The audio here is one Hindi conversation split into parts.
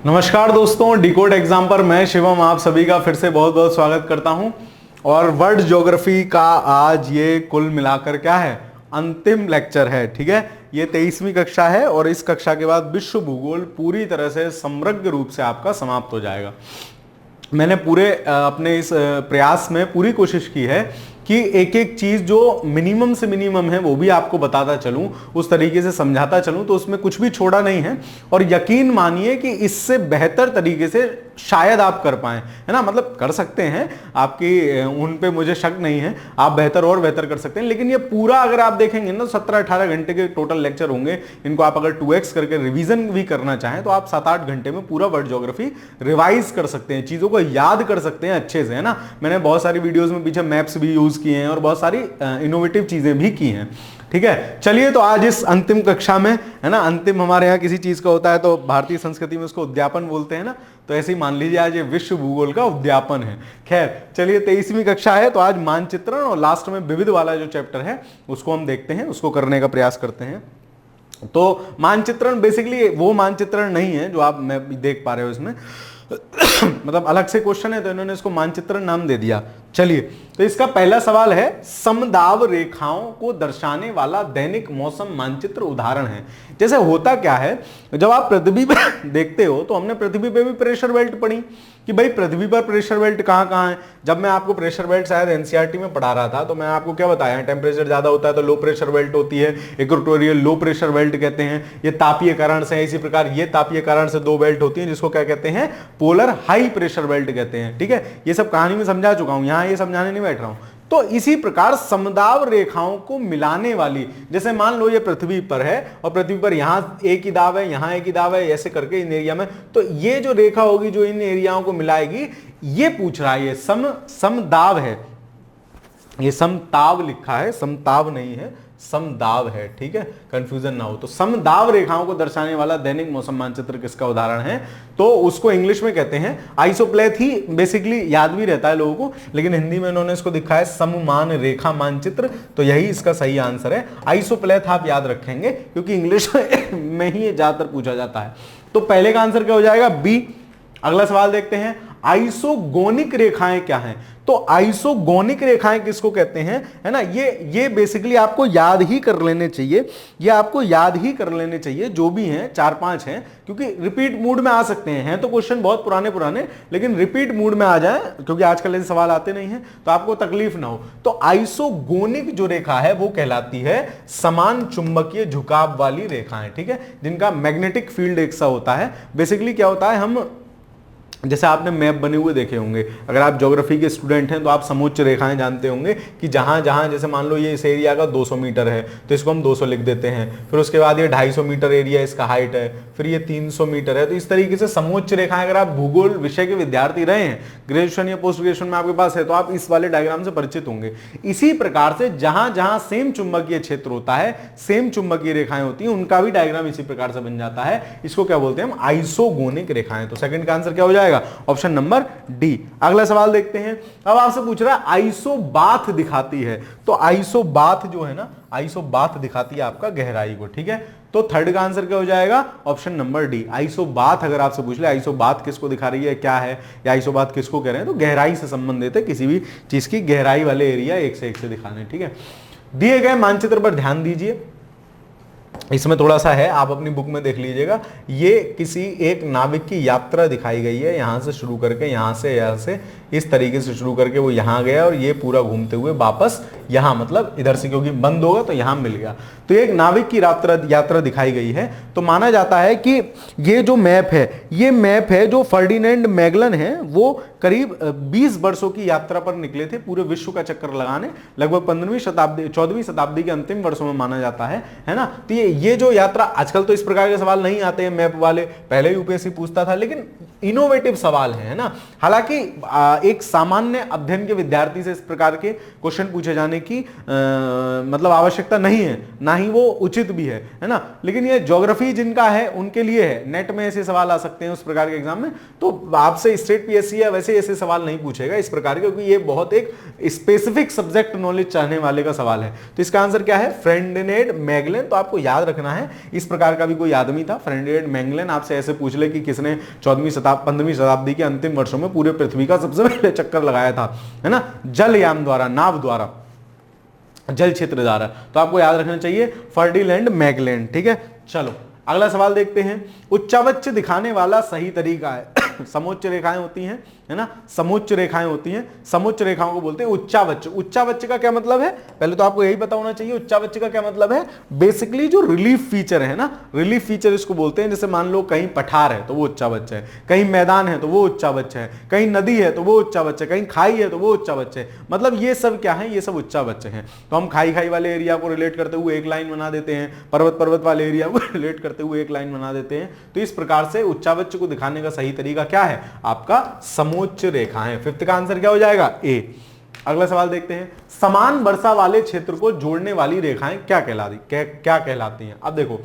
नमस्कार दोस्तों, डिकोड एग्जाम पर मैं शिवम आप सभी का फिर से बहुत बहुत स्वागत करता हूं। और वर्ल्ड ज्योग्राफी का आज ये कुल मिलाकर क्या है, अंतिम लेक्चर है। ठीक है, ये 23वीं कक्षा है और इस कक्षा के बाद विश्व भूगोल पूरी तरह से समग्र रूप से आपका समाप्त हो जाएगा। मैंने पूरे अपने इस प्रयास में पूरी कोशिश की है कि एक एक चीज जो मिनिमम से मिनिमम है वो भी आपको बताता चलूं, उस तरीके से समझाता चलूं, तो उसमें कुछ भी छोड़ा नहीं है। और यकीन मानिए कि इससे बेहतर तरीके से शायद आप कर पाएं, है ना। मतलब कर सकते हैं, आपकी उन पे मुझे शक नहीं है, आप बेहतर और बेहतर कर सकते हैं। लेकिन ये पूरा अगर आप देखेंगे ना, 17-18 घंटे के टोटल लेक्चर होंगे। इनको आप अगर 2x करके रिवीजन भी करना चाहें तो आप 7-8 घंटे में पूरा वर्ल्ड ज्योग्राफी रिवाइज कर सकते हैं, चीजों को याद कर सकते हैं अच्छे से, है ना। मैंने बहुत सारी वीडियोस में पीछे मैप्स भी यूज किए हैं और बहुत सारी इनोवेटिव चीजें भी की हैं। ठीक है, चलिए तो आज इस अंतिम कक्षा में, है ना, अंतिम हमारे यहाँ किसी चीज का होता है तो भारतीय संस्कृति में उसको उद्यापन बोलते हैं ना, तो ऐसे ही मान लीजिए आज ये विश्व भूगोल का उद्यापन है। खैर चलिए, 23वीं कक्षा है तो आज मानचित्रण और लास्ट में विविध वाला जो चैप्टर है उसको हम देखते हैं, उसको करने का प्रयास करते हैं। तो मानचित्रण बेसिकली वो मानचित्रण नहीं है जो आप मैं देख पा रहे हो इसमें मतलब अलग से क्वेश्चन है तो इन्होंने इसको मानचित्रण नाम दे दिया। चलिए, तो इसका पहला सवाल है, समदाब रेखाओं को दर्शाने वाला दैनिक मौसम मानचित्र उदाहरण है। जैसे होता क्या है, जब आप पृथ्वी पर देखते हो तो हमने पृथ्वी पे भी प्रेशर बेल्ट पढ़ी कि भाई पृथ्वी पर प्रेशर बेल्ट कहाँ कहाँ है। जब मैं आपको प्रेशर बेल्ट शायद एनसीईआरटी में पढ़ा रहा था तो मैं आपको क्या बताया, टेम्परेचर ज्यादा होता है तो लो प्रेशर बेल्ट होती है, इक्वेटोरियल लो प्रेशर बेल्ट कहते हैं। ये तापीय कारण से, इसी प्रकार ये तापीय कारण से दो बेल्ट होती है जिसको क्या कहते हैं, पोलर हाई प्रेशर बेल्ट कहते हैं। ठीक है, ये सब कहानी में समझा चुका हूं, यहां ये समझाने नहीं बैठ रहा हूं। तो इसी प्रकार समदाब रेखाओं को मिलाने वाली, जैसे मान लो ये पृथ्वी पर है और पृथ्वी पर यहां एक ही दाब है, यहां एक ही दाब है, ऐसे करके इन एरिया में, तो ये जो रेखा होगी जो इन एरियाओं को मिलाएगी, ये पूछ रहा है, ये समदाब है। ये समताब लिखा है, समताब नहीं है, समदाब है। ठीक है, कंफ्यूजन ना हो। तो समदाब रेखाओं को दर्शाने वाला दैनिक मौसम मानचित्र किसका उदाहरण है, तो उसको इंग्लिश में कहते हैं आइसोप्लेथ ही बेसिकली याद भी रहता है लोगों को, लेकिन हिंदी में इन्होंने इसको दिखा है सममान रेखा मानचित्र, तो यही इसका सही आंसर है। आइसोप्लेथ आप याद रखेंगे क्योंकि इंग्लिश में ही ये ज्यादातर पूछा जाता है। तो पहले का आंसर क्या हो जाएगा, बी। अगला सवाल देखते हैं, आइसोगोनिक रेखाएं क्या हैं। तो आइसोगोनिक रेखाएं किसको कहते हैं, है ना। ये बेसिकली आपको याद ही कर लेने चाहिए, ये आपको याद ही कर लेने चाहिए, जो भी हैं 4-5 हैं, क्योंकि रिपीट मूड में आ सकते हैं तो क्वेश्चन बहुत पुराने, लेकिन रिपीट मूड में आ जाए क्योंकि आजकल ऐसे सवाल आते नहीं हैं तो आपको तकलीफ ना हो। तो आइसोगोनिक जो रेखा है वो कहलाती है समान चुंबकीय झुकाव वाली रेखाएं। ठीक है, जिनका मैग्नेटिक फील्ड एक सा होता है। बेसिकली क्या होता है, हम जैसे आपने मैप बने हुए देखे होंगे, अगर आप ज्योग्राफी के स्टूडेंट हैं तो आप समोच्च रेखाएं जानते होंगे कि जहां जहां, जैसे मान लो ये इस एरिया का 200 मीटर है तो इसको हम 200 लिख देते हैं, फिर उसके बाद ये 250 मीटर एरिया इसका हाइट है, फिर ये 300 मीटर है। तो इस तरीके से समोच्च रेखाएं, अगर आप भूगोल विषय के विद्यार्थी रहे हैं, ग्रेजुएशन या पोस्ट ग्रेजुएशन में आपके पास है, तो आप इस वाले डायग्राम से परिचित होंगे। इसी प्रकार से जहां जहां सेम चुंबकीय क्षेत्र होता है, सेम चुंबकीय रेखाएं होती हैं, उनका भी डायग्राम इसी प्रकार से बन जाता है। इसको क्या बोलते हैं हम, आइसोगोनिक रेखाएं। तो सेकंड का आंसर क्या हो जाएगा, ऑप्शन नंबर डी। अगला सवाल देखते हैं, अब आपसे पूछ रहा है आइसोबाथ दिखाती है। तो आइसोबाथ जो है ना, आइसोबाथ दिखाती है आपका गहराई को। ठीक है, तो थर्ड का आंसर क्या हो जाएगा, ऑप्शन नंबर डी। आइसोबाथ अगर आपसे पूछ ले आइसोबाथ किसको दिखा रही है, क्या है, या आइसोबाथ किसको कह रहे हैं, तो गहराई से संबंधित है, किसी भी चीज की गहराई वाले एरिया एक से दिखाने। ठीक है, दिए गए मानचित्र पर ध्यान दीजिए, इसमें थोड़ा सा है, आप अपनी बुक में देख लीजिएगा। ये किसी एक नाविक की यात्रा दिखाई गई है, यहां से शुरू करके, यहां से इस तरीके से शुरू करके वो यहां गया और ये पूरा घूमते हुए वापस यहां, मतलब इधर से क्योंकि बंद होगा तो यहां मिल गया। तो एक नाविक की यात्रा दिखाई गई है। तो माना जाता है कि ये जो मैप है, ये मैप है जो फर्डिनेंड मैगलन है, वो करीब 20 वर्षों की यात्रा पर निकले थे पूरे विश्व का चक्कर लगाने, लगभग 14वीं शताब्दी के अंतिम वर्षों में माना जाता है ना। तो ये जो यात्रा, आजकल तो इस प्रकार के सवाल नहीं आते हैं मैप वाले, पहले यूपीएससी पूछता था, लेकिन इनोवेटिव सवाल है ना। हालांकि एक सामान्य अध्ययन के विद्यार्थी से इस प्रकार के क्वेश्चन पूछे जाने की मतलब आवश्यकता नहीं है, ना ही वो उचित भी है ना। लेकिन ये ज्योग्राफी जिनका है उनके लिए है, नेट में ऐसे सवाल आ सकते हैं उस प्रकार के एग्जाम में। तो आपसे स्टेट पीएससी या वैसे ऐसे सवाल नहीं पूछेगा इस प्रकार के, क्योंकि ये बहुत एक स्पेसिफिक सब्जेक्ट नॉलेज चाहने वाले का सवाल है। तो इसका आंसर क्या है? Frederick Magellan. तो आपको याद रखना है, इस प्रकार का भी कोई आदमी था फ्रेडरिक मैगेलन। आपसे ऐसे पूछ ले कि किसने 15वीं शताब्दी के अंतिम वर्षों में पूरे पृथ्वी का सबसे पहले चक्कर लगाया था, है ना, जलयान द्वारा, नाव द्वारा, जल क्षेत्र द्वारा। तो आपको याद रखना चाहिए फर्डिनैंड मैगेलन। ठीक है, चलो अगला सवाल देखते हैं। उच्चावच दिखाने वाला सही तरीका है। समोच्च रेखाएं होती हैं, है ना, समोच्च रेखाएं होती हैं, समोच्च रेखाओं को बोलते हैं उच्चावच। उच्चावच का क्या मतलब है? पहले तो आपको यही पता होना चाहिए उच्चावच का क्या मतलब है। बेसिकली जो रिलीफ फीचर है ना, रिलीफ फीचर इसको बोलते हैं। जैसे मान लो कहीं पठार है तो वो उच्चावच है, कहीं मैदान है तो वो उच्चावच है, कहीं नदी है तो वो उच्चावच है, कहीं खाई है तो वो उच्चावच है। मतलब ये सब क्या है? ये सब उच्चावच है। तो हम खाई वाले एरिया को रिलेट करते हुए एक लाइन बना देते हैं, पर्वत वाले एरिया को रिलेट करते हुए एक लाइन बना देते हैं। तो इस प्रकार से उच्चावच को दिखाने का सही तरीका क्या है? आपका समोच्च रेखाएं। फिफ्थ का आंसर क्या हो जाएगा? ए। अगला सवाल देखते हैं। समान वर्षा वाले क्षेत्र को जोड़ने वाली रेखाएं क्या कहलाती हैं? अब देखो,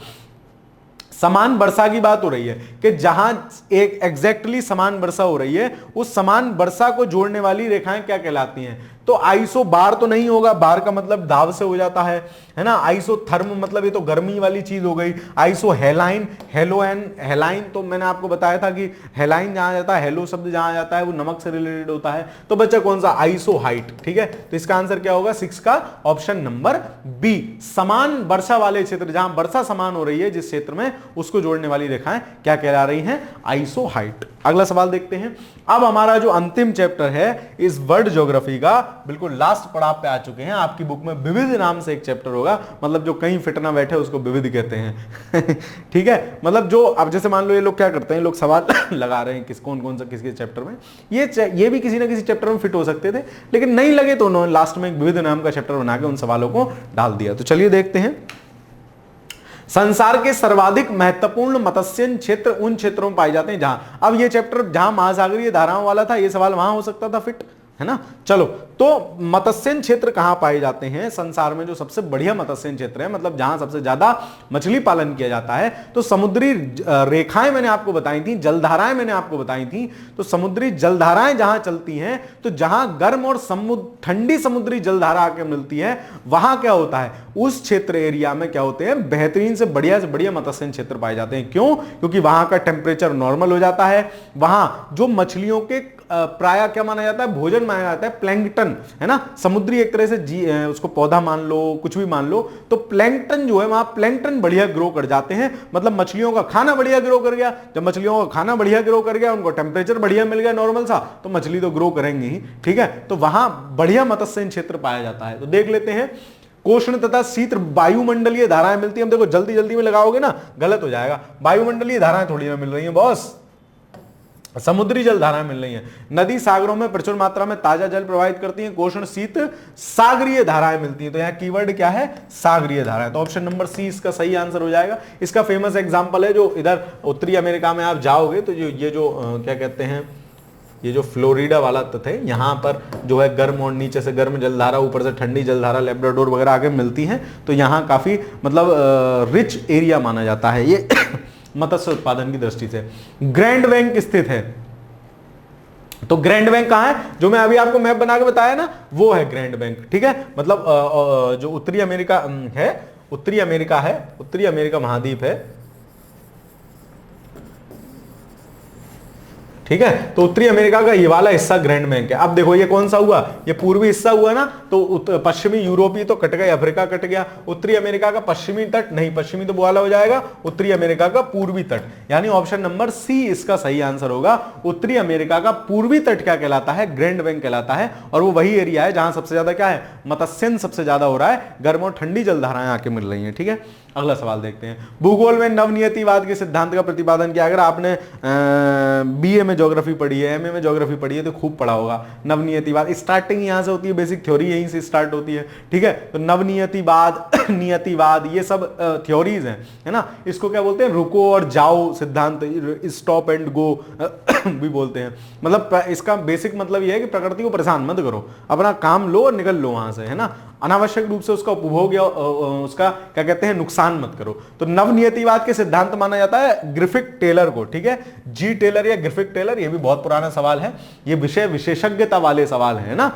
समान वर्षा की बात हो रही है कि जहां एक एग्जैक्टली समान वर्षा हो रही है, उस समान वर्षा को जोड़ने वाली रेखाएं क्या कहलाती हैं? तो आइसो बार तो नहीं होगा, बार का मतलब दाब से हो जाता है ना। आइसो थर्म मतलब ये तो गर्मी वाली चीज हो गई। आइसो हेलाइन, हेलाइन तो मैंने आपको बताया था कि हेलाइन जहां जाता है, हेलो शब्द जहां जाता है वो नमक से रिलेटेड होता है। तो बच्चा कौन सा? Iso height. ठीक है, तो इसका आंसर क्या होगा? 6 का ऑप्शन नंबर बी। समान वर्षा वाले क्षेत्र, जहां वर्षा समान हो रही है जिस क्षेत्र में, उसको जोड़ने वाली रेखाएं क्या कहला रही हैं? Iso height. अगला सवाल देखते हैं। अब हमारा जो अंतिम चैप्टर है इस वर्ल्ड ज्योग्राफी का, बिल्कुल लास्ट पड़ाव पे आ चुके हैं। आपकी बुक में विविध नाम से एक चैप्टर होगा, मतलब जो कहीं फिट ना बैठे उसको विविध कहते हैं। ठीक है, मतलब जो अब जैसे मान लो ये लोग क्या करते हैं, लोग सवाल लगा रहे हैं कौन सा किसके चैप्टर में, ये भी किसी ना किसी चैप्टर में फिट हो सकते थे, लेकिन नहीं लगे तो उन्होंने लास्ट में एक विविध नाम का चैप्टर बना के उन सवालों को डाल दिया। तो चलिए देखते हैं। संसार के सर्वाधिक महत्वपूर्ण मत्स्यन क्षेत्र उन क्षेत्रों में पाए जाते हैं जहां, अब ये चैप्टर जहां महासागरीय धाराओं वाला था, ये सवाल वहां हो सकता था फिट, है ना। चलो, तो मत्स्यन क्षेत्र कहां पाए जाते हैं संसार में? जो सबसे बढ़िया मत्स्यन क्षेत्र है, मतलब जहां सबसे ज्यादा मछली पालन किया जाता है, तो समुद्री रेखाएं मैंने आपको बताई थी, जलधाराएं मैंने आपको बताई थी। तो समुद्री जलधाराएं जहां चलती हैं, तो जहां गर्म और ठंडी समुद्री जलधारा आके मिलती है, वहां क्या होता है? उस क्षेत्र एरिया में क्या होते हैं? बेहतरीन से बढ़िया मत्स्यन क्षेत्र पाए जाते हैं। क्यों? क्योंकि वहां का टेम्परेचर नॉर्मल हो जाता है। वहां जो मछलियों के प्राय क्या माना जाता है? भोजन माना जाता है प्लैंकटन, है ना। समुद्री एक तरह से उसको पौधा मान लो, कुछ भी मान लो, तो प्लैंकटन जो है वहां प्लैंकटन बढ़िया ग्रो कर जाते हैं। मतलब मछलियों का खाना बढ़िया ग्रो कर गया। जब मछलियों का खाना बढ़िया ग्रो कर गया, उनको टेम्परेचर बढ़िया मिल गया नॉर्मल सा, तो मछली तो ग्रो करेंगे ही। ठीक है, तो वहां बढ़िया मत्स्यन क्षेत्र पाया जाता है। तो देख लेते हैं। कोष्ण तथा शीत वायुमंडलीय धाराएं मिलती है। हम देखो जल्दी में लगाओगे ना, गलत हो जाएगा। वायुमंडलीय धाराएं थोड़ी ना मिल रही हैं बॉस, समुद्री जल धाराएं मिल रही हैं। नदी सागरों में प्रचुर मात्रा में ताजा जल प्रवाहित करती हैं। कोष्ण शीत सागरीय धाराएं मिलती हैं। तो यहाँ कीवर्ड क्या है? सागरीय धाराएं। तो ऑप्शन नंबर सी इसका सही आंसर हो जाएगा। इसका फेमस एग्जांपल है, जो इधर उत्तरी अमेरिका में आप जाओगे तो ये जो क्या कहते हैं, ये जो फ्लोरिडा वाला तट है, यहाँ पर जो है गर्म और नीचे से गर्म जलधारा, ऊपर से ठंडी जलधारा, लेब्राडोर वगैरह आगे मिलती हैं। तो यहाँ काफी मतलब रिच एरिया माना जाता है ये मत्स्य उत्पादन की दृष्टि से। ग्रैंड बैंक स्थित है। तो ग्रैंड बैंक कहां है? जो मैं अभी आपको मैप बना के बताया ना, वो है ग्रैंड बैंक। ठीक है, मतलब जो उत्तरी अमेरिका है, उत्तरी अमेरिका महाद्वीप है। ठीक है, तो उत्तरी अमेरिका का ये वाला हिस्सा ग्रैंड बैंक है। अब देखो ये कौन सा हुआ? ये पूर्वी हिस्सा हुआ ना, तो पश्चिमी यूरोपीय तो कट गए, अफ्रीका कट गया। उत्तरी अमेरिका का पश्चिमी तट नहीं, पश्चिमी तो वाला हो जाएगा, उत्तरी अमेरिका का पूर्वी तट, यानी ऑप्शन नंबर सी इसका सही आंसर होगा। उत्तरी अमेरिका का पूर्वी तट क्या कहलाता है? ग्रैंड बैंक कहलाता है। और वो वही एरिया है जहां सबसे ज्यादा क्या है? मत्स्यन सबसे ज्यादा हो रहा है, गर्म और ठंडी जलधाराएं आके मिल रही हैं। ठीक है, अगला सवाल देखते हैं। भूगोल में नवनियतिवाद के सिद्धांत का प्रतिपादन किया। अगर आपने बीए में ज्योग्राफी पढ़ी है, एमए में ज्योग्राफी पढ़ी है, तो खूब पढ़ा होगा नवनियतिवाद। स्टार्टिंग यहां से होती है, बेसिक थ्योरी यहीं यहीं से स्टार्ट होती है, ठीक है। तो नवनियतिवाद, नियतिवाद, ये सब थ्योरीज हैं, है ना। इसको क्या बोलते हैं, रुको और जाओ सिद्धांत, स्टॉप एंड गो भी बोलते हैं। मतलब इसका बेसिक मतलब ये है कि प्रकृति को परेशान मत करो, अपना काम लो और निकल लो वहां से, है ना। अनावश्यक रूप से उसका उपभोग या उसका क्या कहते हैं नुकसान मत करो। तो नवनियतिवाद के सिद्धांत माना जाता है ग्रिफिथ टेलर को, ठीक है। जी टेलर या ग्रिफिथ टेलर, ये भी बहुत पुराना सवाल है, ये विषय विशेषज्ञता वाले सवाल है ना।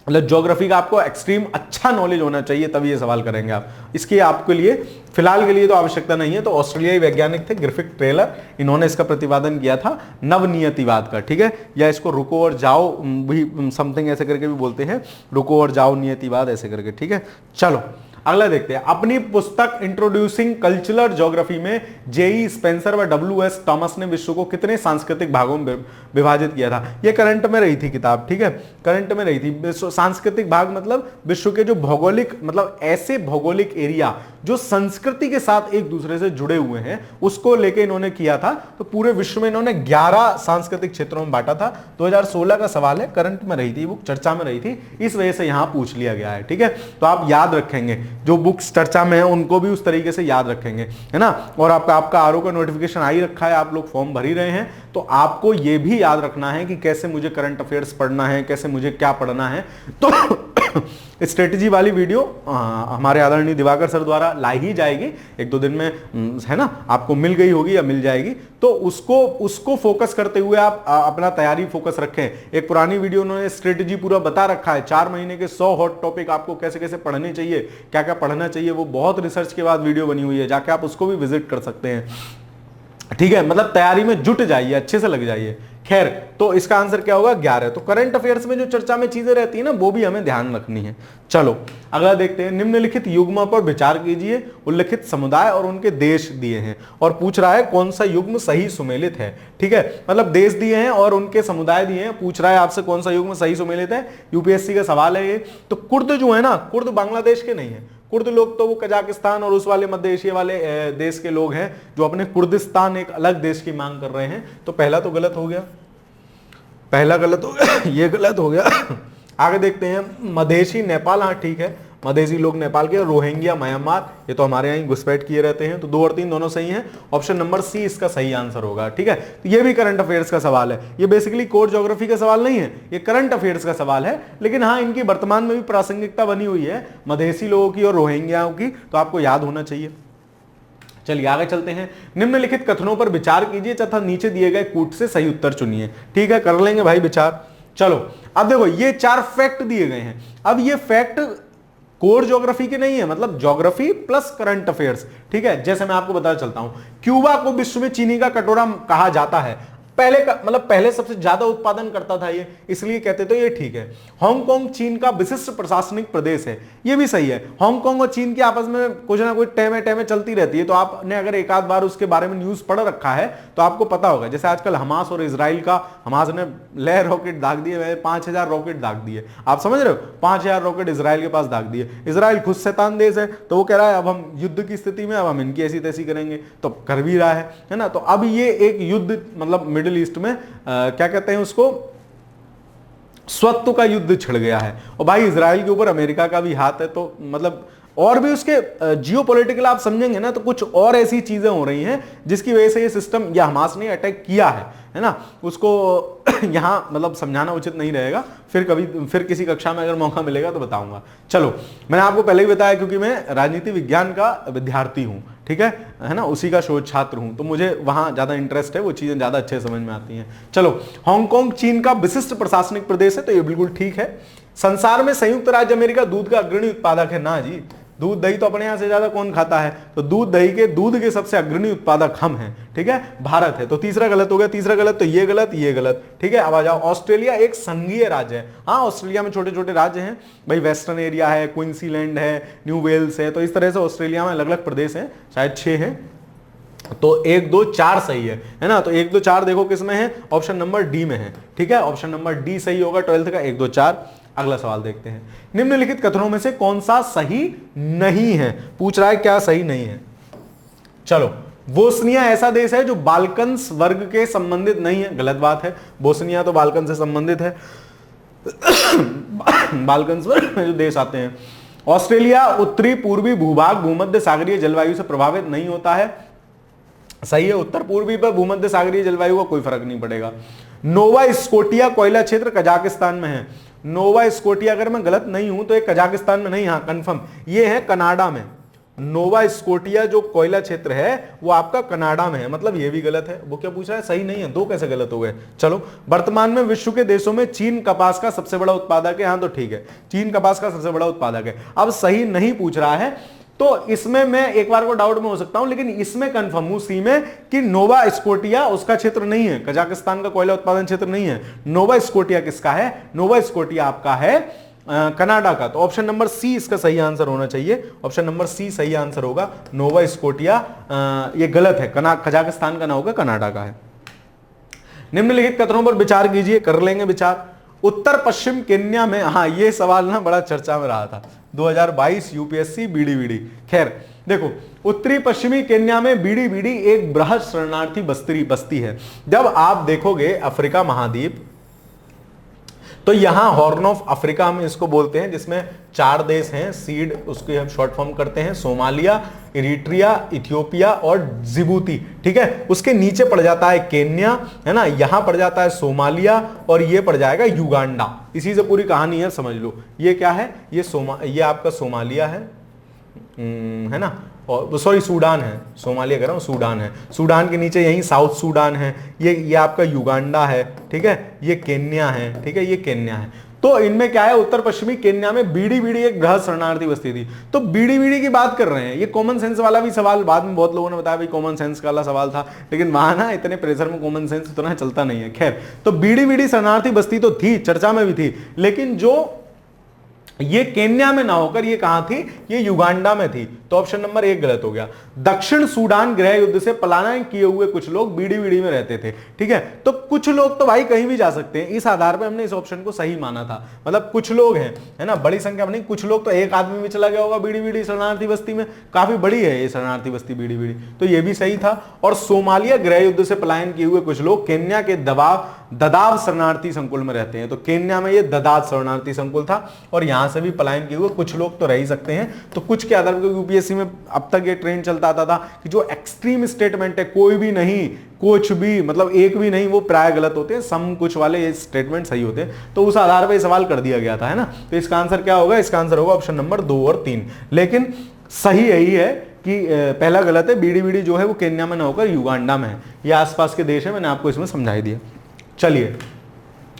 मतलब ज्योग्राफी का आपको एक्सट्रीम अच्छा नॉलेज होना चाहिए, तभी ये सवाल करेंगे आप। इसकी आपके लिए फिलहाल के लिए तो आवश्यकता नहीं है। तो ऑस्ट्रेलियाई वैज्ञानिक थे ग्रिफिथ टेलर, इन्होंने इसका प्रतिपादन किया था नवनियतिवाद का, ठीक है। या इसको रुको और जाओ भी समथिंग ऐसे करके भी बोलते हैं, रुको और जाओ नियतिवाद ऐसे करके, ठीक है। चलो अगला देखते हैं। अपनी पुस्तक इंट्रोड्यूसिंग कल्चरल ज्योग्राफी में जेई स्पेंसर व डब्ल्यू.एस. टॉमस ने विश्व को कितने सांस्कृतिक भागों में विभाजित किया था? ये करंट में रही थी किताब, ठीक है, करंट में रही थी। सांस्कृतिक भाग मतलब विश्व के जो भौगोलिक, मतलब ऐसे भौगोलिक एरिया जो संस्कृति के साथ एक दूसरे से जुड़े हुए हैं, उसको लेके इन्होंने किया था। तो पूरे विश्व में इन्होंने 11 सांस्कृतिक क्षेत्रों में बांटा था। 2016 का सवाल है, करंट में रही थी बुक, चर्चा में रही थी, इस वजह से यहां पूछ लिया गया है, ठीक है। तो आप याद रखेंगे, जो बुक्स चर्चा में है उनको भी उस तरीके से याद रखेंगे, है ना। और आपका आरओ का नोटिफिकेशन आ ही रखा है, आप लोग फॉर्म भर ही रहे हैं, तो आपको यह भी याद रखना है कि कैसे मुझे करंट अफेयर्स पढ़ना है, कैसे मुझे क्या पढ़ना है। तो स्ट्रेटेजी वाली वीडियो हमारे आदरणीय दिवाकर सर द्वारा लाई ही जाएगी, 1-2 दिन में, है ना, आपको मिल गई होगी या मिल जाएगी। तो उसको फोकस करते हुए आप अपना तैयारी फोकस रखें। एक पुरानी वीडियो उन्होंने स्ट्रेटेजी पूरा बता रखा है, 4 महीने के 100 हॉट टॉपिक आपको कैसे कैसे पढ़ने चाहिए, क्या क्या पढ़ना चाहिए, वो बहुत रिसर्च के बाद वीडियो बनी हुई है, जाके आप उसको भी विजिट कर सकते हैं, ठीक है। मतलब तैयारी में जुट जाइए, अच्छे से लग जाइए। खैर, तो इसका आंसर क्या होगा? 11। तो करंट अफेयर्स में जो चर्चा में चीजें रहती है ना, वो भी हमें ध्यान रखनी है। चलो अगला देखते हैं। निम्नलिखित युग्म पर विचार कीजिए, उल्लिखित समुदाय और उनके देश दिए हैं, और पूछ रहा है कौन सा युग्म सही सुमेलित है, ठीक है। मतलब देश दिए हैं और उनके समुदाय दिए हैं, पूछ रहा है आपसे कौन सा युग्म सही सुमेलित है। यूपीएससी का सवाल है ये। तो कुर्द जो है ना, कुर्द बांग्लादेश के नहीं है, कुर्द लोग तो वो कजाकिस्तान और उस वाले मध्य एशिया वाले देश के लोग हैं, जो अपने कुर्दिस्तान एक अलग देश की मांग कर रहे हैं। तो पहला तो गलत हो गया, पहला गलत हो गया, ये गलत हो गया। आगे देखते हैं। मधेसी नेपाल, हाँ ठीक है, मधेसी लोग नेपाल के। रोहिंग्या म्यांमार, ये तो हमारे यहाँ घुसपैठ किए रहते हैं। तो 2 और 3 दोनों सही हैं। ऑप्शन नंबर सी इसका सही आंसर होगा, ठीक है। तो ये भी करंट अफेयर्स का सवाल है, ये बेसिकली कोर ज्योग्राफी का सवाल नहीं है, ये करंट अफेयर्स का सवाल है। लेकिन हाँ, इनकी वर्तमान में भी प्रासंगिकता बनी हुई है, मधेसी लोगों की और रोहिंग्याओं की, तो आपको याद होना चाहिए। चलिए आगे चलते हैं। निम्नलिखित कथनों पर विचार कीजिए तथा नीचे दिए गए कूट से सही उत्तर चुनिए, ठीक है, कर लेंगे भाई विचार। चलो अब देखो, ये 4 फैक्ट दिए गए हैं। अब ये फैक्ट कोर ज्योग्राफी के नहीं है, मतलब ज्योग्राफी प्लस करंट अफेयर्स, ठीक है। जैसे मैं आपको बताना चलता हूं, क्यूबा को विश्व में चीनी का कटोरा कहा जाता है। पहले सबसे ज्यादा उत्पादन करता था ये, इसलिए कहते थे ये ठीक है। हांगकांग चीन का विशिष्ट प्रशासनिक प्रदेश है, ये भी सही है। हांगकांग और चीन की आपस में कुछ ना कुछ टेमे चलती रहती है, तो आपने अगर एक आध बार उसके बारे में न्यूज पढ़ रखा है तो आपको पता होगा। जैसे आजकल हमास और इजराइल का, हमास ने लह रॉकेट दाग दिए, 5000 रॉकेट दाग दिए, आप समझ रहे हो, 5000 रॉकेट इजराइल के पास दाग दिए। इजराइल खुद शैतान देश है, तो वो कह रहा है अब हम युद्ध की स्थिति में, अब हम इनकी ऐसी तैसी करेंगे, तो कर भी रहा है ना। तो अब ये एक युद्ध, मतलब मिडिल ईस्ट में क्या कहते हैं उसको, स्वत्व का युद्ध छिड़ गया है। और भाई इजराइल के ऊपर अमेरिका का भी हाथ है, तो मतलब और भी उसके जियोपॉलिटिकल आप समझेंगे ना, तो कुछ और ऐसी चीजें हो रही हैं जिसकी वजह से ये सिस्टम, या हमास ने अटैक किया है ना, उसको यहां मतलब समझाना उचित नहीं रहेगा। फिर किसी कक्षा में अगर मौका मिलेगा तो बताऊंगा। चलो, मैंने आपको पहले ही बताया, क्योंकि मैं राजनीति विज्ञान का विद्यार्थी हूं, ठीक है ना, उसी का शोध छात्र हूं, तो मुझे वहां ज्यादा इंटरेस्ट है, वो चीजें ज्यादा अच्छे समझ में आती हैं। चलो, हांगकांग चीन का विशिष्ट प्रशासनिक प्रदेश है, तो ये बिल्कुल ठीक है। संसार में संयुक्त राज्य अमेरिका दूध का अग्रणी उत्पादक है, ना जी, दूध दही तो अपने यहां से ज्यादा कौन खाता है, तो दूध के सबसे अग्रणी उत्पादक हम हैं, ठीक है, भारत है। तो तीसरा गलत हो गया, तीसरा गलत, तो ये गलत, ठीक है। अब आ जाओ, ऑस्ट्रेलिया एक संघीय राज्य है। हाँ, ऑस्ट्रेलिया में छोटे छोटे राज्य हैं भाई, वेस्टर्न एरिया है, क्वींसलैंड है, न्यू वेल्स है, तो इस तरह से ऑस्ट्रेलिया में अलग अलग प्रदेश हैं, शायद 6 हैं। तो 1, 2, 4 सही है ना। तो 1, 2, 4 देखो किस में है, ऑप्शन नंबर डी में है, ठीक है, ऑप्शन नंबर डी सही होगा 12th का, 1, 2, 4। अगला सवाल देखते हैं। निम्नलिखित कथनों में से कौन सा सही नहीं है, पूछ रहा है क्या सही नहीं है। चलो, बोस्निया ऐसा देश है जो बाल्कन्स वर्ग के संबंधित नहीं है, गलत बात है, बोस्निया तो बाल्कन से संबंधित है। बाल्कन्स में जो देश आते हैं। ऑस्ट्रेलिया उत्तरी पूर्वी भूभाग भूमध्य सागरीय जलवायु से प्रभावित नहीं होता है। सही है, उत्तर पूर्वी पर भूमध्य सागरीय जलवायु का कोई फर्क नहीं पड़ेगा। नोवा स्कोटिया कोयला क्षेत्र कजाकिस्तान में है। नोवा स्कोटिया, अगर मैं गलत नहीं हूं तो ये कजाकिस्तान में नहीं, हाँ कंफर्म, ये है कनाडा में। नोवा स्कोटिया जो कोयला क्षेत्र है वो आपका कनाडा में है, मतलब ये भी गलत है। वो क्या पूछ रहा है, सही नहीं है, दो कैसे गलत हो गए। चलो, वर्तमान में विश्व के देशों में चीन कपास का सबसे बड़ा उत्पादक है। हाँ तो ठीक है, चीन कपास का सबसे बड़ा उत्पादक है। अब सही नहीं पूछ रहा है तो इसमें मैं एक बार को डाउट में हो सकता हूं, लेकिन इसमें कंफर्म हूं सी में कि नोवा स्कोटिया उसका क्षेत्र नहीं है, कजाकिस्तान का कोयला उत्पादन क्षेत्र नहीं है। नोवा स्कोटिया किसका है, नोवा स्कोटिया आपका है कनाडा का। तो ऑप्शन नंबर सी इसका सही आंसर होना चाहिए, ऑप्शन नंबर सी सही आंसर होगा। नोवा स्कोटिया ये गलत है, कजाकिस्तान का ना होगा, कनाडा का है। निम्नलिखित कथनों पर विचार कीजिए, कर लेंगे विचार। उत्तर पश्चिम केन्या में, हाँ ये सवाल ना बड़ा चर्चा में रहा था 2022 यूपीएससी बीडी। खैर देखो, उत्तरी पश्चिमी केन्या में बीडी एक बृहद शरणार्थी बस्ती है। जब आप देखोगे अफ्रीका महाद्वीप, तो यहां हॉर्न ऑफ अफ्रीका हम इसको बोलते हैं, जिसमें 4 देश हैं, सीड उसके हम शॉर्ट फॉर्म करते हैं, सोमालिया, इरिट्रिया, इथियोपिया और जिबूती। ठीक है, उसके नीचे पड़ जाता है केन्या, है ना, यहां पड़ जाता है सोमालिया और ये पड़ जाएगा युगांडा। इसी से पूरी कहानी है, समझ लो। ये क्या है, ये आपका सोमालिया है ना, और सॉरी सूडान है, सोमालिया कह रहा हूं, सूडान है। सूडान के नीचे यही साउथ सूडान है, ये आपका युगांडा है। ठीक है, ये केन्या है। ठीक है, ये केन्या है। तो इनमें क्या है, उत्तर पश्चिमी केन्या में बीडी एक बृहद शरणार्थी बस्ती थी। तो बीडी की बात कर रहे हैं। ये कॉमन सेंस वाला भी सवाल बाद में बहुत लोगों ने बताया भाई कॉमन सेंस वाला सवाल था, लेकिन वहां ना इतने प्रेशर में कॉमन सेंस इतना चलता नहीं है। खैर, तो बीडी शरणार्थी बस्ती तो थी, चर्चा में भी थी, लेकिन जो ये केन्या में ना होकर ये कहां थी, ये युगांडा में थी। तो ऑप्शन नंबर 1 गलत हो गया। दक्षिण सूडान गृह युद्ध से पलायन किए हुए कुछ लोग बीडी में रहते थे। ठीक है, तो कुछ लोग तो भाई कहीं भी जा सकते हैं, इस आधार पर हमने इस ऑप्शन को सही माना था। मतलब कुछ लोग हैं, है ना, बड़ी संख्या में नहीं, कुछ लोग, तो एक आदमी भी चला गया होगा बीडी शरणार्थी बस्ती में, काफी बड़ी है ये शरणार्थी बस्ती बीडी, तो ये भी सही था। और सोमालिया गृह युद्ध से पलायन किए हुए कुछ लोग केन्या के ददाब शरणार्थी संकुल में रहते हैं। तो केन्या में ये ददाब शरणार्थी संकुल था और यहां से भी पलायन किए हुए कुछ लोग तो रह ही सकते हैं। तो कुछ के आधार पर यूपीएससी में अब तक ये ट्रेंड चलता आता था कि जो एक्सट्रीम स्टेटमेंट है, कोई भी नहीं, कुछ भी, मतलब एक भी नहीं, वो प्राय गलत होते हैं, सम कुछ वाले ये स्टेटमेंट सही होते हैं। तो उस आधार पर सवाल कर दिया गया था, है ना। तो इसका आंसर क्या होगा, इसका आंसर होगा ऑप्शन नंबर 2 और 3। लेकिन सही यही है कि पहला गलत है, बीडी जो है वो केन्या में ना होकर युगांडा में है। ये आसपास के देश है, मैंने आपको इसमें समझाई दिया। चलिए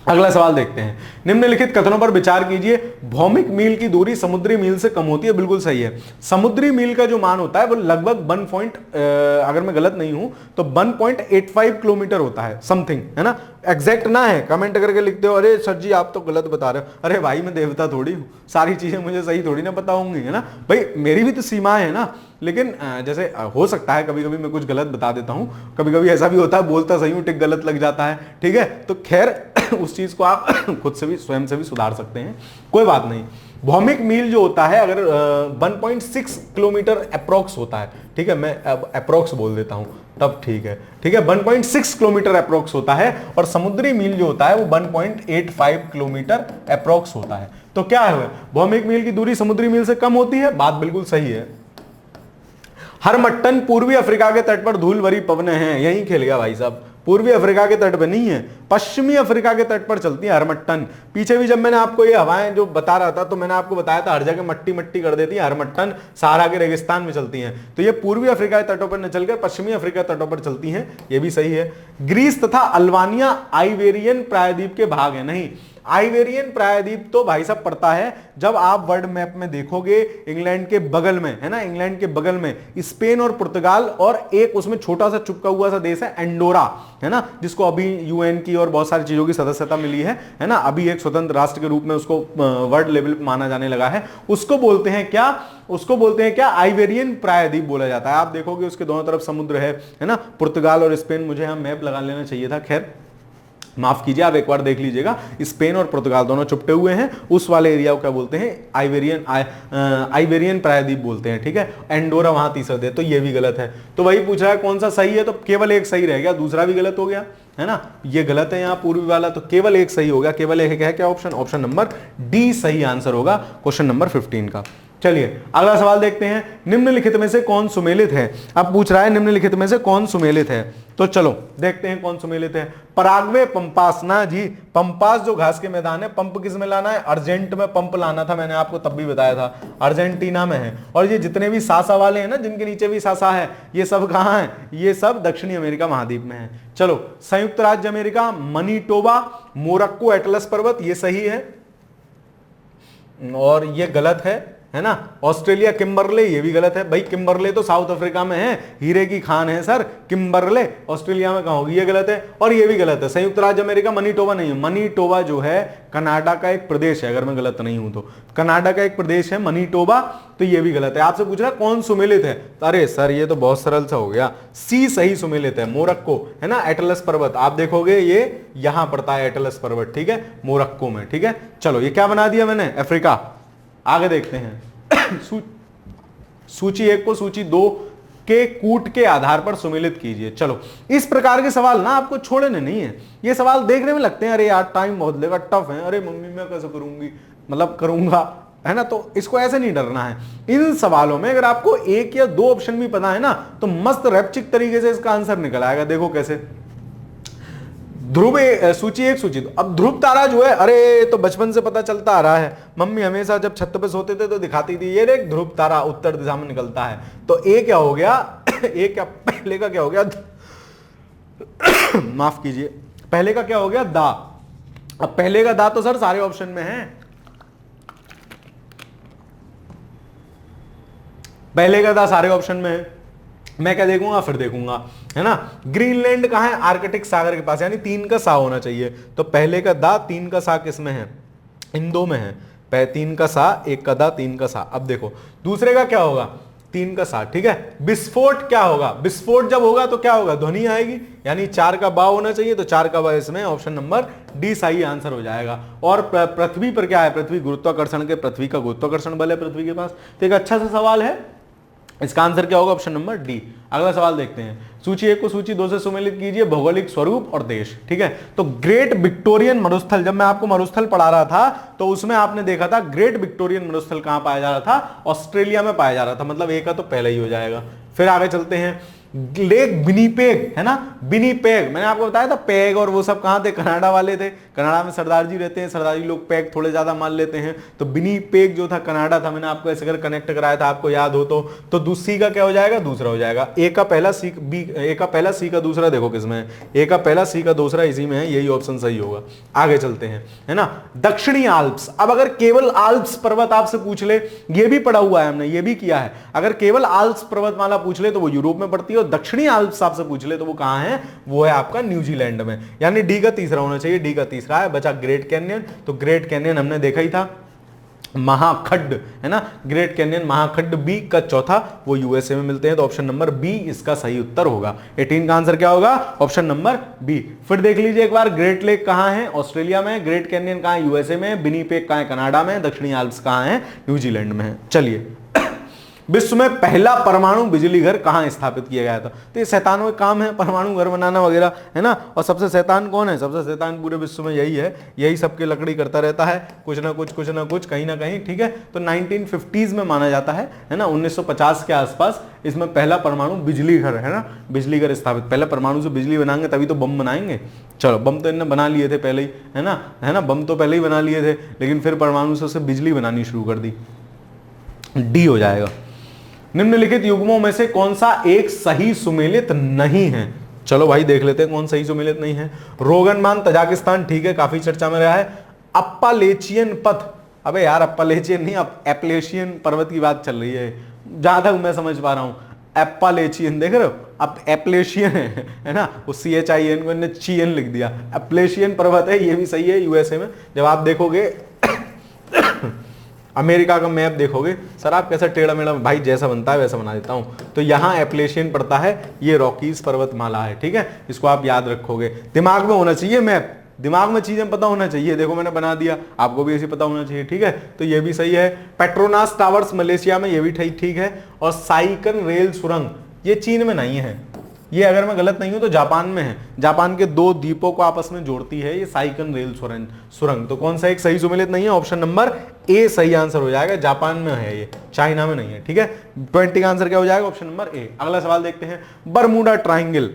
अगला सवाल देखते हैं। निम्नलिखित कथनों पर विचार कीजिए। भौमिक मील की दूरी समुद्री मील से कम होती है। बिल्कुल सही है। समुद्री मील का जो मान होता है वो लगभग अगर मैं गलत नहीं हूं तो 1.85 किलोमीटर होता है, समथिंग, है ना। एग्जैक्ट ना है, कमेंट करके लिखते हो अरे सर जी आप तो गलत बता रहे हो। अरे भाई मैं देवता थोड़ी हूं, सारी चीजें मुझे सही थोड़ी ना पता होंगी, है ना भाई, मेरी भी तो सीमाएं है ना। लेकिन जैसे हो सकता है कभी कभी मैं कुछ गलत बता देता हूं, कभी कभी ऐसा भी होता है बोलता सही हूं टिक गलत लग जाता है। ठीक है, तो खैर उस चीज को आप खुद से भी, स्वयं से भी सुधार सकते हैं, कोई बात नहीं। भौमिक मील जो होता है अगर 1.6 किलोमीटर अप्रोक्स होता है, ठीक है, मैं अब अप्रोक्स बोल देता हूं तब ठीक है। ठीक है, 1.6 किलोमीटर अप्रोक्स होता है और समुद्री मील जो होता है वो 1.85 किलोमीटर अप्रोक्स होता है। तो क्या है, भौमिक मील की दूरी समुद्री मील से कम होती है, बात बिल्कुल सही है। हरमट्टन पूर्वी अफ्रीका के तट पर धूल भरी पवनें हैं, यही खेल गया भाई साहब। पूर्वी अफ्रीका के तट पे नहीं है, पश्चिमी अफ्रीका के तट पर चलती है हरमट्टन। पीछे भी जब मैंने आपको ये हवाएं जो बता रहा था तो मैंने आपको बताया था हर जगह मट्टी मट्टी कर देती है, हरमट्टन सहारा के रेगिस्तान में चलती हैं। तो ये पूर्वी अफ्रीका के तटों पर न चलकर पश्चिमी अफ्रीका के तटों पर चलती हैं, ये भी सही है। ग्रीस तथा अल्बानिया आइबेरियन प्रायद्वीप के भाग है, नहीं। आइबेरियन प्रायद्वीप तो भाई साहब पड़ता है, जब आप वर्ल्ड मैप में देखोगे इंग्लैंड के बगल में, है ना, इंग्लैंड के बगल में स्पेन और पुर्तगाल और एक उसमें छोटा सा चुपका हुआ सा देश है एंडोरा, है ना, जिसको अभी यूएन की और बहुत सारी चीजों की सदस्यता मिली है ना, अभी एक स्वतंत्र राष्ट्र के रूप में उसको वर्ल्ड लेवल पे माना जाने लगा है। उसको बोलते हैं क्या, उसको बोलते हैं क्या, आइबेरियन प्रायद्वीप बोला जाता है। आप देखोगे उसके दोनों तरफ समुद्र है ना, पुर्तगाल और स्पेन। मुझे यहां मैप लगा लेना चाहिए था, खैर माफ कीजिए, आप एक बार देख लीजिएगा, स्पेन और पुर्तगाल दोनों चिपटे हुए हैं, उस वाले एरिया को क्या बोलते हैं, आइबेरियन प्रायद्वीप बोलते हैं, ठीक है। एंडोरा वहां तीसरा दे, तो ये भी गलत है। तो वही पूछ रहा है कौन सा सही है, तो केवल एक सही रह गया, दूसरा भी गलत हो गया, है ना। ये गलत है यहाँ पूर्वी वाला, तो केवल एक सही हो गया, केवल एक है क्या ऑप्शन, ऑप्शन नंबर डी सही आंसर होगा क्वेश्चन नंबर 15 का। चलिए अगला सवाल देखते हैं, निम्नलिखित में से कौन सुमेलित है। अब पूछ रहा है निम्नलिखित में से कौन सुमेलित है, तो चलो देखते हैं कौन सुमेलित है। पराग्वे पंपास, ना जी, पंपास जो घास के मैदान है, पंप किस में लाना है, अर्जेंट में पंप लाना था, मैंने आपको तब भी बताया था, अर्जेंटीना में है। और ये जितने भी सासा वाले हैं ना, जिनके नीचे भी सासा है, ये सब कहां है, ये सब दक्षिणी अमेरिका महाद्वीप में है। चलो, संयुक्त राज्य अमेरिका, मनीटोबा, मोरक्को एटलस पर्वत, ये सही है और ये गलत है ना। ऑस्ट्रेलिया किम्बरले, ये भी गलत है भाई, किम्बरले तो साउथ अफ्रीका में है, हीरे की खान है सर, किम्बरले ऑस्ट्रेलिया में कहां होगी, ये गलत है। और ये भी गलत है, संयुक्त राज्य अमेरिका मनीटोबा नहीं है, मनीटोबा जो है कनाडा का एक प्रदेश है, अगर मैं गलत नहीं हूं तो, कनाडा का एक प्रदेश है मनीटोबा, तो ये भी गलत है। आपसे पूछ रहा है कौन सुमेलित है, अरे सर ये तो बहुत सरल सा हो गया, सी सही सुमेलित है, मोरक्को, है ना। एटलस पर्वत आप देखोगे ये यहां पड़ता है, एटलस पर्वत, ठीक है, मोरक्को में, ठीक है। चलो ये क्या बना दिया मैंने, अफ्रीका। आगे देखते हैं सूची 1 को सूची 2 के कूट के आधार पर सुमेलित कीजिए। चलो, इस प्रकार के सवाल ना आपको छोड़ने नहीं है, ये सवाल देखने में लगते हैं अरे यार टाइम बहुत लेगा, टफ है, अरे मम्मी मैं कैसे करूंगी, मतलब करूंगा, है ना, तो इसको ऐसे नहीं डरना है। इन सवालों में अगर आपको एक या दो ऑप्शन भी पता है ना, तो मस्त रैप्चिक तरीके से इसका आंसर निकल आएगा। देखो कैसे, ध्रुव सूची 1 सूची 2। अब ध्रुव तारा जो है, अरे तो बचपन से पता चलता आ रहा है, मम्मी हमेशा जब छत पे सोते थे तो दिखाती थी, ये देख ध्रुव तारा उत्तर दिशा में निकलता है। तो ए क्या हो गया ए क्या, पहले का क्या हो गया माफ कीजिए, पहले का क्या हो गया, दा। अब पहले का दा तो सर सारे ऑप्शन में है, पहले का दा सारे ऑप्शन में है, मैं क्या देखूंगा, फिर देखूंगा, है ना। ग्रीनलैंड कहां है, आर्कटिक सागर के पास, यानी 3 का सा होना चाहिए। तो पहले का दा, 3 का सा किस में है, इन दो में है, 3 का सा, 1 का दा, 3 का सा। अब देखो दूसरे का क्या होगा, 3 का सा, ठीक है। विस्फोट क्या होगा, विस्फोट जब होगा तो क्या होगा, ध्वनि आएगी, यानी 4 का बा होना चाहिए, तो 4 का बा इसमें ऑप्शन नंबर डी सही आंसर हो जाएगा। और पृथ्वी पर क्या है, पृथ्वी गुरुत्वाकर्षण के, पृथ्वी का गुरुत्वाकर्षण बल है पृथ्वी के पास। तो एक अच्छा सा सवाल है, इसका आंसर क्या होगा, ऑप्शन नंबर डी। अगला सवाल देखते हैं, सूची 1 को सूची 2 से सुमेलित कीजिए, भौगोलिक स्वरूप और देश, ठीक है। तो ग्रेट विक्टोरियन मरुस्थल, जब मैं आपको मरुस्थल पढ़ा रहा था तो उसमें आपने देखा था ग्रेट विक्टोरियन मरुस्थल कहां पाया जा रहा था, ऑस्ट्रेलिया में पाया जा रहा था, मतलब ए का तो पहले ही हो जाएगा। फिर आगे चलते हैं, लेक विनीपेग, है ना, विनीपेग, मैंने आपको बताया था पेग और वो सब कहां थे, कनाडा वाले थे, कनाडा में सरदार जी रहते हैं, सरदार जी लोग पेग थोड़े ज्यादा मान लेते हैं, तो विनीपेग जो था कनाडा था, मैंने आपको ऐसे कर कनेक्ट कराया था, आपको याद हो तो दूसरी का क्या हो जाएगा, दूसरा हो जाएगा। ए का पहला सी, बी ए का पहला सी का दूसरा देखो किसमें है, ए का पहला सी का दूसरा इसी में है, यही ऑप्शन सही होगा। आगे चलते हैं, है ना, दक्षिणी आल्प्स। अब अगर केवल आल्प्स पर्वत आपसे पूछ ले, ये भी पढ़ा हुआ है हमने, ये भी किया है, अगर केवल आल्प्स पर्वतमाला पूछ ले तो वो यूरोप में पड़ती है, दक्षिणी आल्प्स आपसे पूछ ले तो वो कहां है, वो है आपका न्यूजीलैंड में, यानी डी का तीसरा होना चाहिए, डी का तीसरा है। बचा ग्रेट कैनियन, तो ग्रेट कैनियन हमने देखा ही था, महाखड्ड, है ना, ग्रेट कैनियन महाखड्ड बी का चौथा, वो यूएसए में मिलते हैं, तो ऑप्शन नंबर बी इसका सही उत्तर होगा। 18 का आंसर क्या होगा, ऑप्शन नंबर बी। फिर देख लीजिए एक बार, ग्रेट लेक कहां है, ऑस्ट्रेलिया में, ग्रेट कैनियन कहां है, यूएसए में, विनीपेग कहां है, कनाडा में, दक्षिणी आल्प्स कहां है, न्यूजीलैंड में है। चलिए, विश्व में पहला परमाणु बिजली घर कहां स्थापित किया गया था, तो ये शैतानों का काम है परमाणु घर बनाना वगैरह, है ना। और सबसे शैतान कौन है, सबसे शैतान पूरे विश्व में यही है, यही सबके लकड़ी करता रहता है, कुछ ना कुछ कहीं ना कहीं, ठीक है। तो 1950s में माना जाता है ना, 1950 के आसपास इसमें पहला परमाणु बिजली घर, है ना, बिजली घर स्थापित। पहले परमाणु से बिजली बनाएंगे तभी तो बम बनाएंगे। चलो, बम तो इन्होंने बना लिए थे पहले ही, है ना, बम तो पहले ही बना लिए थे, लेकिन फिर परमाणु से बिजली बनानी शुरू कर दी। डी हो जाएगा। निम्नलिखित युग्मों में से कौन सा एक सही सुमेलित नहीं है, चलो भाई देख लेते हैं कौन सही सुमेलित नहीं है। रोगनमान तजाकिस्तान, ठीक है, काफी चर्चा में रहा है। अप्पालेचियन पथ, अबे यार अप्पालेचियन नहीं, अब एप्लेशियन पर्वत की बात चल रही है, जहां तक मैं समझ पा रहा हूं। एप्पालेचियन देख रहे हो, अब एप्लेशियन है ना, वो CHIN को इन्होंने चियन लिख दिया, एप्लेशियन पर्वत है, ये भी सही है, यूएसए में। जब आप देखोगे अमेरिका का मैप देखोगे, सर आप कैसा टेढ़ा मेढ़ा, भाई जैसा बनता है वैसा बना देता हूं, तो यहां एप्लेशियन पड़ता है, ये रॉकीज पर्वतमाला है, ठीक है, इसको आप याद रखोगे, दिमाग में होना चाहिए मैप, दिमाग में चीजें पता होना चाहिए, देखो मैंने बना दिया, आपको भी ऐसे पता होना चाहिए, ठीक है। तो ये भी सही है। पेट्रोनास टावर्स मलेशिया में, ये भी ठीक है। और साइकन रेल सुरंग ये चीन में नहीं है, ये अगर मैं गलत नहीं हूं तो जापान में है। जापान के 2 द्वीपों को आपस में जोड़ती है ये साइकन रेल सुरंग। तो कौन सा एक सही सुमेलित नहीं है? ऑप्शन नंबर ए सही आंसर हो जाएगा। जापान में है ये, चाइना में नहीं है, ठीक है। 20 का आंसर क्या हो जाएगा? Option number A. अगला सवाल देखते हैं। बरमूडा ट्राइंगल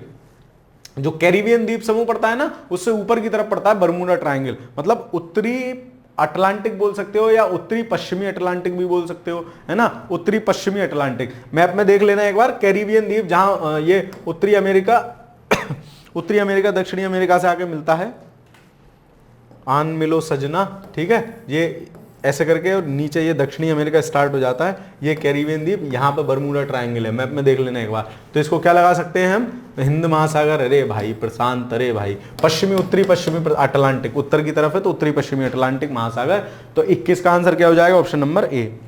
जो कैरिबियन द्वीप समूह पड़ता है ना, उससे ऊपर की तरफ पड़ता है बरमूडा ट्राइंगल, मतलब उत्तरी अटलांटिक बोल सकते हो या उत्तरी पश्चिमी अटलांटिक भी बोल सकते हो, है ना, उत्तरी पश्चिमी अटलांटिक। मैप में देख लेना एक बार, कैरिबियन द्वीप जहां ये उत्तरी अमेरिका दक्षिणी अमेरिका से आके मिलता है, आन मिलो सजना, ठीक है, ये ऐसे करके, और नीचे ये दक्षिणी अमेरिका स्टार्ट हो जाता है, ये कैरिबियन द्वीप, यहाँ पे बरमूडा ट्रायंगल है। मैप में देख लेना एक बार। तो इसको क्या लगा सकते हैं हम? हिंद महासागर, अरे भाई प्रशांत, अरे भाई पश्चिमी, उत्तरी पश्चिमी अटलांटिक, उत्तर की तरफ है तो उत्तरी पश्चिमी अटलांटिक महासागर। तो 21 का आंसर क्या हो जाएगा? Option number A.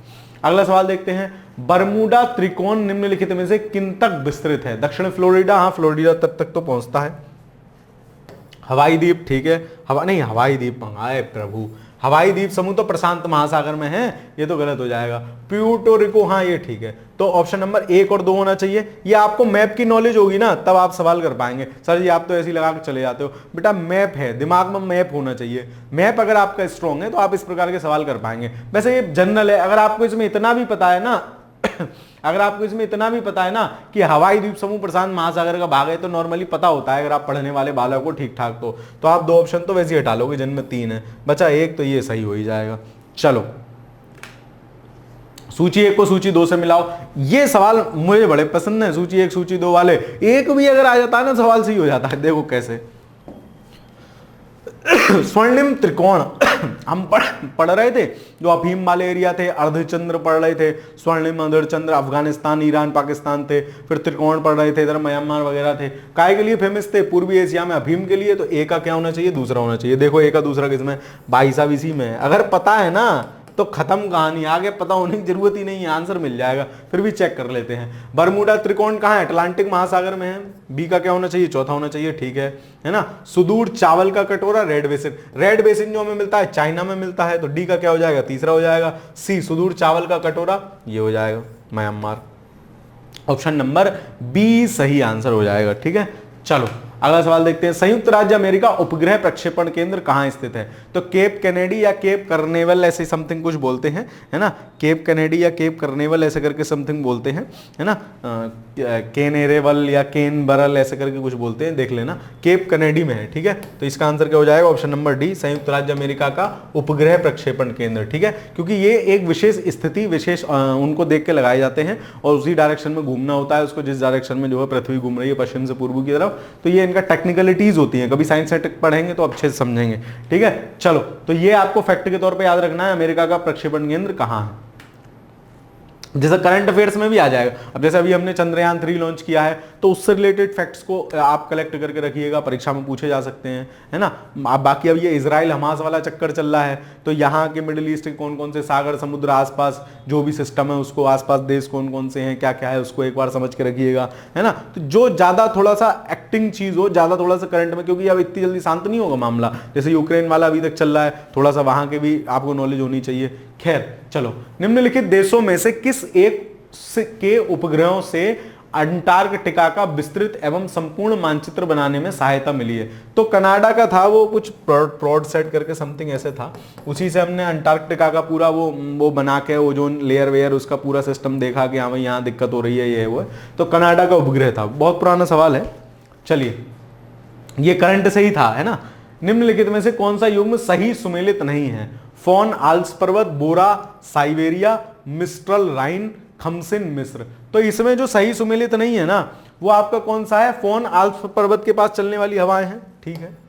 अगला सवाल देखते हैं। बरमूडा त्रिकोण निम्नलिखित में से किन तक विस्तृत है? दक्षिण फ्लोरिडा, हाँ फ्लोरिडा तक तो पहुंचता है। हवाई द्वीप, ठीक है, हवाई द्वीप मंगाए प्रभु, हवाई द्वीप समूह तो प्रशांत महासागर में है, ये तो गलत हो जाएगा। प्यूर्टो रिको, हाँ ये ठीक है। तो ऑप्शन नंबर 1 और 2 होना चाहिए। ये आपको मैप की नॉलेज होगी ना, तब आप सवाल कर पाएंगे। सर जी आप तो ऐसे ही लगा के चले जाते हो, बेटा मैप है, दिमाग में मैप होना चाहिए। मैप अगर आपका स्ट्रॉन्ग है तो आप इस प्रकार के सवाल कर पाएंगे। वैसे ये जनरल है, अगर आपको इसमें इतना भी पता है ना अगर आपको इसमें इतना भी पता है ना कि हवाई द्वीप समूह प्रशांत महासागर का भाग है, तो नॉर्मली पता होता है अगर आप पढ़ने वाले बालक को ठीक ठाक तो आप 2 ऑप्शन तो वैसे ही हटा लोगे जिनमें 3 है, बचा 1, तो ये सही हो ही जाएगा। चलो सूची 1 को सूची 2 से मिलाओ। ये सवाल मुझे बड़े पसंद है, सूची 1 सूची 2 वाले। एक भी अगर आ जाता है ना सवाल सही हो जाता है। देखो कैसे। स्वर्णिम त्रिकोण हम पढ़ रहे थे, जो अफीम वाले एरिया थे, अर्धचंद्र पढ़ रहे थे, स्वर्णिम अर्धचंद्र, अफगानिस्तान ईरान पाकिस्तान थे, फिर त्रिकोण पढ़ रहे थे, इधर म्यांमार वगैरह थे। काय के लिए फेमस थे? पूर्वी एशिया में अफीम के लिए। तो ए का क्या होना चाहिए? दूसरा होना चाहिए। देखो ए का दूसरा किसमें? भाई साहब इसी में है। अगर पता है ना तो खत्म कहानी, आगे पता होने की जरूरत ही नहीं है, आंसर मिल जाएगा। फिर भी चेक कर लेते हैं। बरमूडा त्रिकोण कहाँ है? अटलांटिक महासागर में है। बी का क्या होना चाहिए? चौथा होना चाहिए, ठीक है ना। सुदूर चावल का कटोरा, रेड बेसिन। रेड बेसिन जो हमें मिलता है चाइना में मिलता है, तो डी का क्या हो जाएगा? तीसरा हो जाएगा। सी सुदूर चावल का कटोरा, ये हो जाएगा म्यांमार। ऑप्शन नंबर बी सही आंसर हो जाएगा, ठीक है। चलो अगला सवाल देखते हैं। संयुक्त राज्य अमेरिका उपग्रह प्रक्षेपण केंद्र कहां स्थित है? तो केप कैनेडी या केप कर्नेवल ऐसे समथिंग कुछ बोलते हैं, है ना। केप कैनेडी या केप कर्नेवल ऐसे करके समथिंग बोलते हैं, है ना। केनेरेवल या केनबरल ऐसे करके कुछ बोलते हैं, देख लेना। केप कैनेडी में है, ठीक है। तो इसका आंसर क्या हो जाएगा? ऑप्शन नंबर डी, संयुक्त राज्य अमेरिका का उपग्रह प्रक्षेपण केंद्र, ठीक है। क्योंकि ये एक विशेष स्थिति, विशेष उनको देख के लगाए जाते हैं और उसी डायरेक्शन में घूमना होता है उसको, जिस डायरेक्शन में जो है पृथ्वी घूम रही है पश्चिम से पूर्व की तरफ। तो ये इनका टेक्निकलिटीज होती हैं, कभी साइंस सेट पढ़ेंगे तो अच्छे से समझेंगे, ठीक है। चलो तो ये आपको फैक्ट के तौर पे याद रखना है, अमेरिका का प्रक्षेपण केंद्र कहां है। जैसे करंट अफेयर्स में भी आ जाएगा। अब जैसे अभी हमने चंद्रयान 3 लॉन्च किया है, तो उससे रिलेटेड फैक्ट्स को आप कलेक्ट करके रखिएगा, परीक्षा में पूछे जा सकते हैं, है ना। अब बाकी अब ये इजराइल हमास वाला चक्कर चल रहा है, तो यहाँ के मिडिल ईस्ट के कौन कौन से सागर समुद्र आसपास जो भी सिस्टम है उसको, आसपास देश कौन कौन से हैं, क्या क्या है, उसको एक बार समझ के रखिएगा, है ना। तो जो ज्यादा थोड़ा सा एक्टिंग चीज हो, ज्यादा थोड़ा सा करंट में, क्योंकि अब इतनी जल्दी शांत नहीं होगा मामला। जैसे यूक्रेन वाला अभी तक चल रहा है, थोड़ा सा वहां के भी आपको नॉलेज होनी चाहिए। खैर चलो, निम्नलिखित देशों में से किस एक के उपग्रहों से अंटार्कटिका का विस्तृत एवं संपूर्ण मानचित्र बनाने में सहायता मिली है? तो कनाडा का था, वो कुछ प्रोड सेट करके समथिंग ऐसे था, उसी से हमने अंटार्कटिका का पूरा वो बना के ओजोन लेयर वेयर उसका पूरा सिस्टम देखा कि हाँ भाई यहाँ दिक्कत हो रही है, ये वो। तो कनाडा का उपग्रह था। बहुत पुराना सवाल है, चलिए ये करंट से ही था, है ना। निम्नलिखित में से कौन सा युग्म सही सुमेलित नहीं है? फोन आल्प्स पर्वत, बोरा साइबेरिया, मिस्ट्रल राइन, खमसिन मिस्र। तो इसमें जो सही सुमेलित नहीं है ना, वो आपका कौन सा है? फोन आल्प्स पर्वत के पास चलने वाली हवाएं हैं, ठीक है।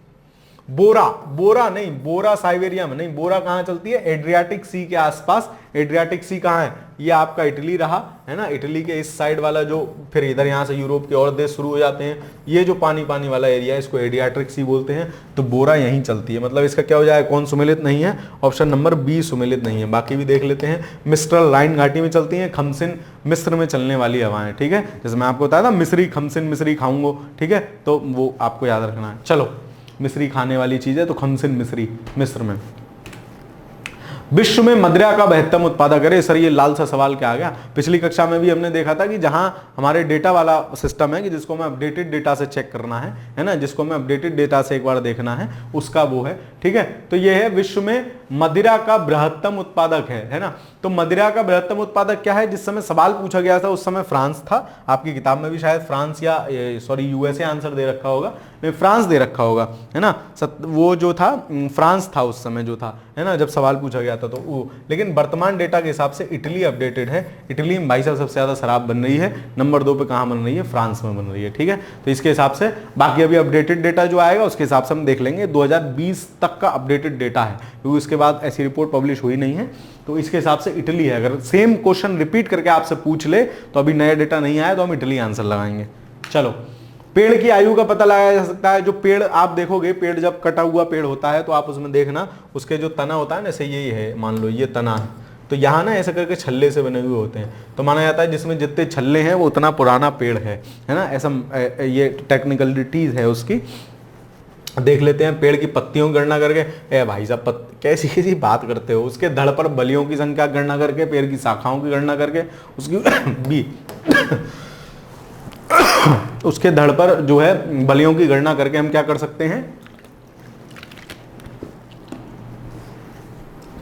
बोरा नहीं, बोरा साइबेरिया में नहीं। बोरा कहां चलती है? एड्रियाटिक सी के आसपास। एड्रियाटिक सी कहां है? ये आपका इटली रहा, है ना। इटली के इस साइड वाला जो, फिर इधर यहां से यूरोप के और देश शुरू हो जाते हैं, ये जो पानी पानी वाला एरिया है इसको एड्रियाटिक सी बोलते हैं। तो बोरा यहीं चलती है, मतलब इसका क्या हो जाएगा? कौन सुमेलित नहीं है? ऑप्शन नंबर बी सुमेलित नहीं है। बाकी भी देख लेते हैं। मिस्ट्रल राइन घाटी में चलती है, खमसिन मिस्र में चलने वाली हवाएं, ठीक है। जैसे मैं आपको बताया था मिस्री, खमसिन मिस्री खाऊंगा, ठीक है, तो वो आपको याद रखना है। चलो मिश्री खाने वाली चीज है, तो खमसिन मिश्री मिस्र में। विश्व में मदिरा का बृहत्तम उत्पादक, अरे सर ये लाल सा सवाल क्या आ गया, पिछली कक्षा में भी हमने देखा था कि जहां हमारे डेटा वाला सिस्टम है कि जिसको हमें अपडेटेड डेटा से चेक करना है ना, जिसको हमें अपडेटेड डेटा से एक बार देखना है, उसका वो है, ठीक है। तो ये है विश्व में मदिरा का बृहत्तम उत्पादक है ना। तो मदिरा का बृहत्तम उत्पादक क्या है, जिस समय सवाल पूछा गया था उस समय फ्रांस था, आपकी किताब में भी शायद फ्रांस या सॉरी यूएसए आंसर दे रखा होगा, नहीं फ्रांस दे रखा होगा, है ना। वो जो था फ्रांस था उस समय जो था, है ना, जब सवाल पूछा गया था तो वो। लेकिन वर्तमान डेटा के हिसाब से इटली अपडेटेड है। इटली में भाई साहब सबसे ज्यादा शराब बन रही है, नंबर 2 पे कहां बन रही है, फ्रांस में बन रही है, ठीक है। तो इसके हिसाब से बाकी अभी अपडेटेड डेटा जो आएगा उसके हिसाब से हम देख लेंगे, 2020 तक का अपडेटेड डेटा है, क्योंकि उसके बाद ऐसी रिपोर्ट पब्लिश हुई नहीं है। तो इसके हिसाब से इटली है। अगर सेम क्वेश्चन रिपीट करके आपसे पूछ ले तो अभी नया डेटा नहीं आया तो हम इटली आंसर लगाएंगे। चलो, पेड़ की आयु का पता लगाया जा सकता है। जो पेड़ आप देखोगे, पेड़ जब कटा हुआ पेड़ होता है तो आप उसमें देखना उसके जो तना होता है ना, जैसे यही है, मान लो ये तना है, तो यहाँ ना ऐसा करके छल्ले से बने हुए होते हैं, तो माना जाता है जिसमें जितने छल्ले हैं वो उतना पुराना पेड़ है ना, ऐसा ये टेक्निकलिटीज है उसकी। देख लेते हैं पेड़ की पत्तियों की गणना करके, ए भाई साहब कैसी कैसी बात करते हो, उसके धड़ पर बलियों की संख्या गणना करके, पेड़ की शाखाओं की गणना करके, उसकी भी उसके धड़ पर जो है बलियों की गणना करके हम क्या कर सकते हैं,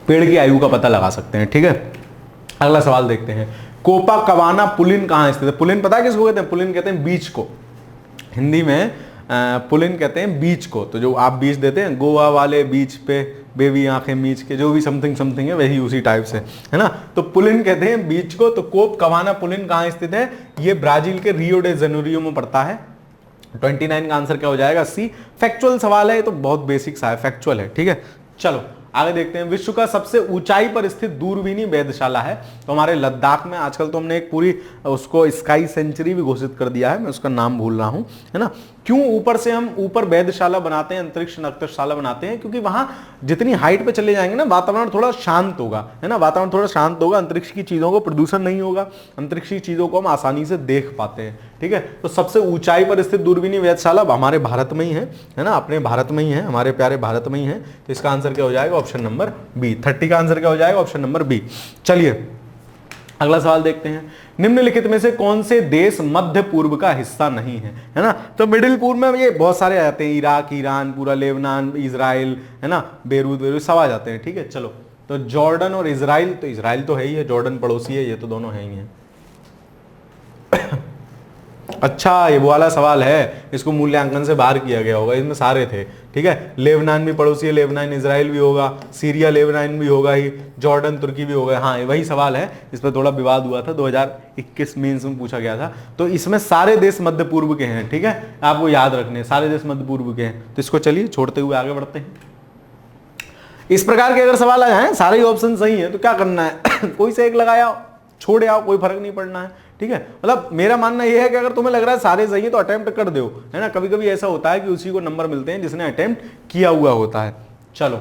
पेड़ की आयु का पता लगा सकते हैं, ठीक है। अगला सवाल देखते हैं, कोपाकवाना पुलिन कहां स्थित है। पुलिन पता है किसको कहते हैं, पुलिन कहते हैं बीच को, हिंदी में पुलिन कहते हैं बीच को। तो जो आप बीच देते हैं, गोवा वाले बीच पे बेबी आंखें मीच के, जो भी समथिंग समथिंग है वही उसी टाइप से, है ना। तो पुलिन कहते हैं बीच को। तो कोपकवाना पुलिन कहां स्थित है, ये ब्राजील के रियो डे जेनेरियो में पड़ता है। 29 का आंसर क्या हो जाएगा, सी। फैक्चुअल सवाल है ये, तो बहुत बेसिक सा है, फैक्चुअल है, ठीक है। चलो आगे देखते हैं, विश्व का सबसे ऊंचाई पर स्थित दूरबीनी वेधशाला है तो हमारे लद्दाख में। आजकल तो हमने एक पूरी उसको स्काई सेंचुरी भी घोषित कर दिया है, मैं उसका नाम भूल रहा हूं, है ना। क्यों ऊपर से हम ऊपर वेधशाला बनाते हैं, अंतरिक्ष नक्षशाला बनाते हैं, क्योंकि वहां जितनी हाइट पे चले जाएंगे ना, वातावरण थोड़ा शांत होगा, है ना, वातावरण थोड़ा शांत होगा, अंतरिक्ष की चीजों को प्रदूषण नहीं होगा, अंतरिक्ष की चीजों को हम आसानी से देख पाते हैं, ठीक है। तो सबसे ऊंचाई पर स्थित दूरबीनी वेधशाला हमारे भारत में ही है ना, अपने भारत में ही है, हमारे प्यारे भारत में ही है। तो इसका आंसर क्या हो जाएगा, ऑप्शन नंबर बी। 30 का आंसर क्या हो जाएगा, ऑप्शन नंबर बी। चलिए अगला सवाल देखते हैं, निम्नलिखित में से कौन से देश मध्य पूर्व का हिस्सा नहीं है, है ना। तो मिडिल पूर्व में ये बहुत सारे आ जाते हैं, इराक, ईरान, पूरा लेबनान, इजराइल, है ना, बेरूत सब आ जाते हैं, ठीक है। चलो, तो जॉर्डन और इजराइल, तो इजराइल तो है ही है, जॉर्डन पड़ोसी है, ये तो दोनों है ही है। अच्छा, ये वो वाला सवाल है, इसको मूल्यांकन से बाहर किया गया होगा, इसमें सारे थे, ठीक है। लेबनान भी पड़ोसी है, लेबनान इजराइल भी होगा, सीरिया लेबनान भी होगा ही, जॉर्डन तुर्की भी होगा। हाँ, ये वही सवाल है, इस पर थोड़ा विवाद हुआ था, 2021 मीन्स में पूछा गया था। तो इसमें सारे देश मध्य पूर्व के हैं, ठीक है, आपको याद रखने, सारे देश मध्य पूर्व के हैं। तो इसको चलिए छोड़ते हुए आगे बढ़ते हैं। इस प्रकार के अगर सवाल आ जाए, सारे ही ऑप्शन सही है, तो क्या करना है कोई से एक लगाया, छोड़ आओ, कोई फर्क नहीं पड़ना है, ठीक है। मतलब मेरा मानना यह है कि अगर तुम्हें लग रहा है सारे सही है तो अटेम्प्ट कर दो, है ना। कभी कभी ऐसा होता है कि उसी को नंबर मिलते हैं जिसने अटेम्प्ट किया हुआ होता है। चलो,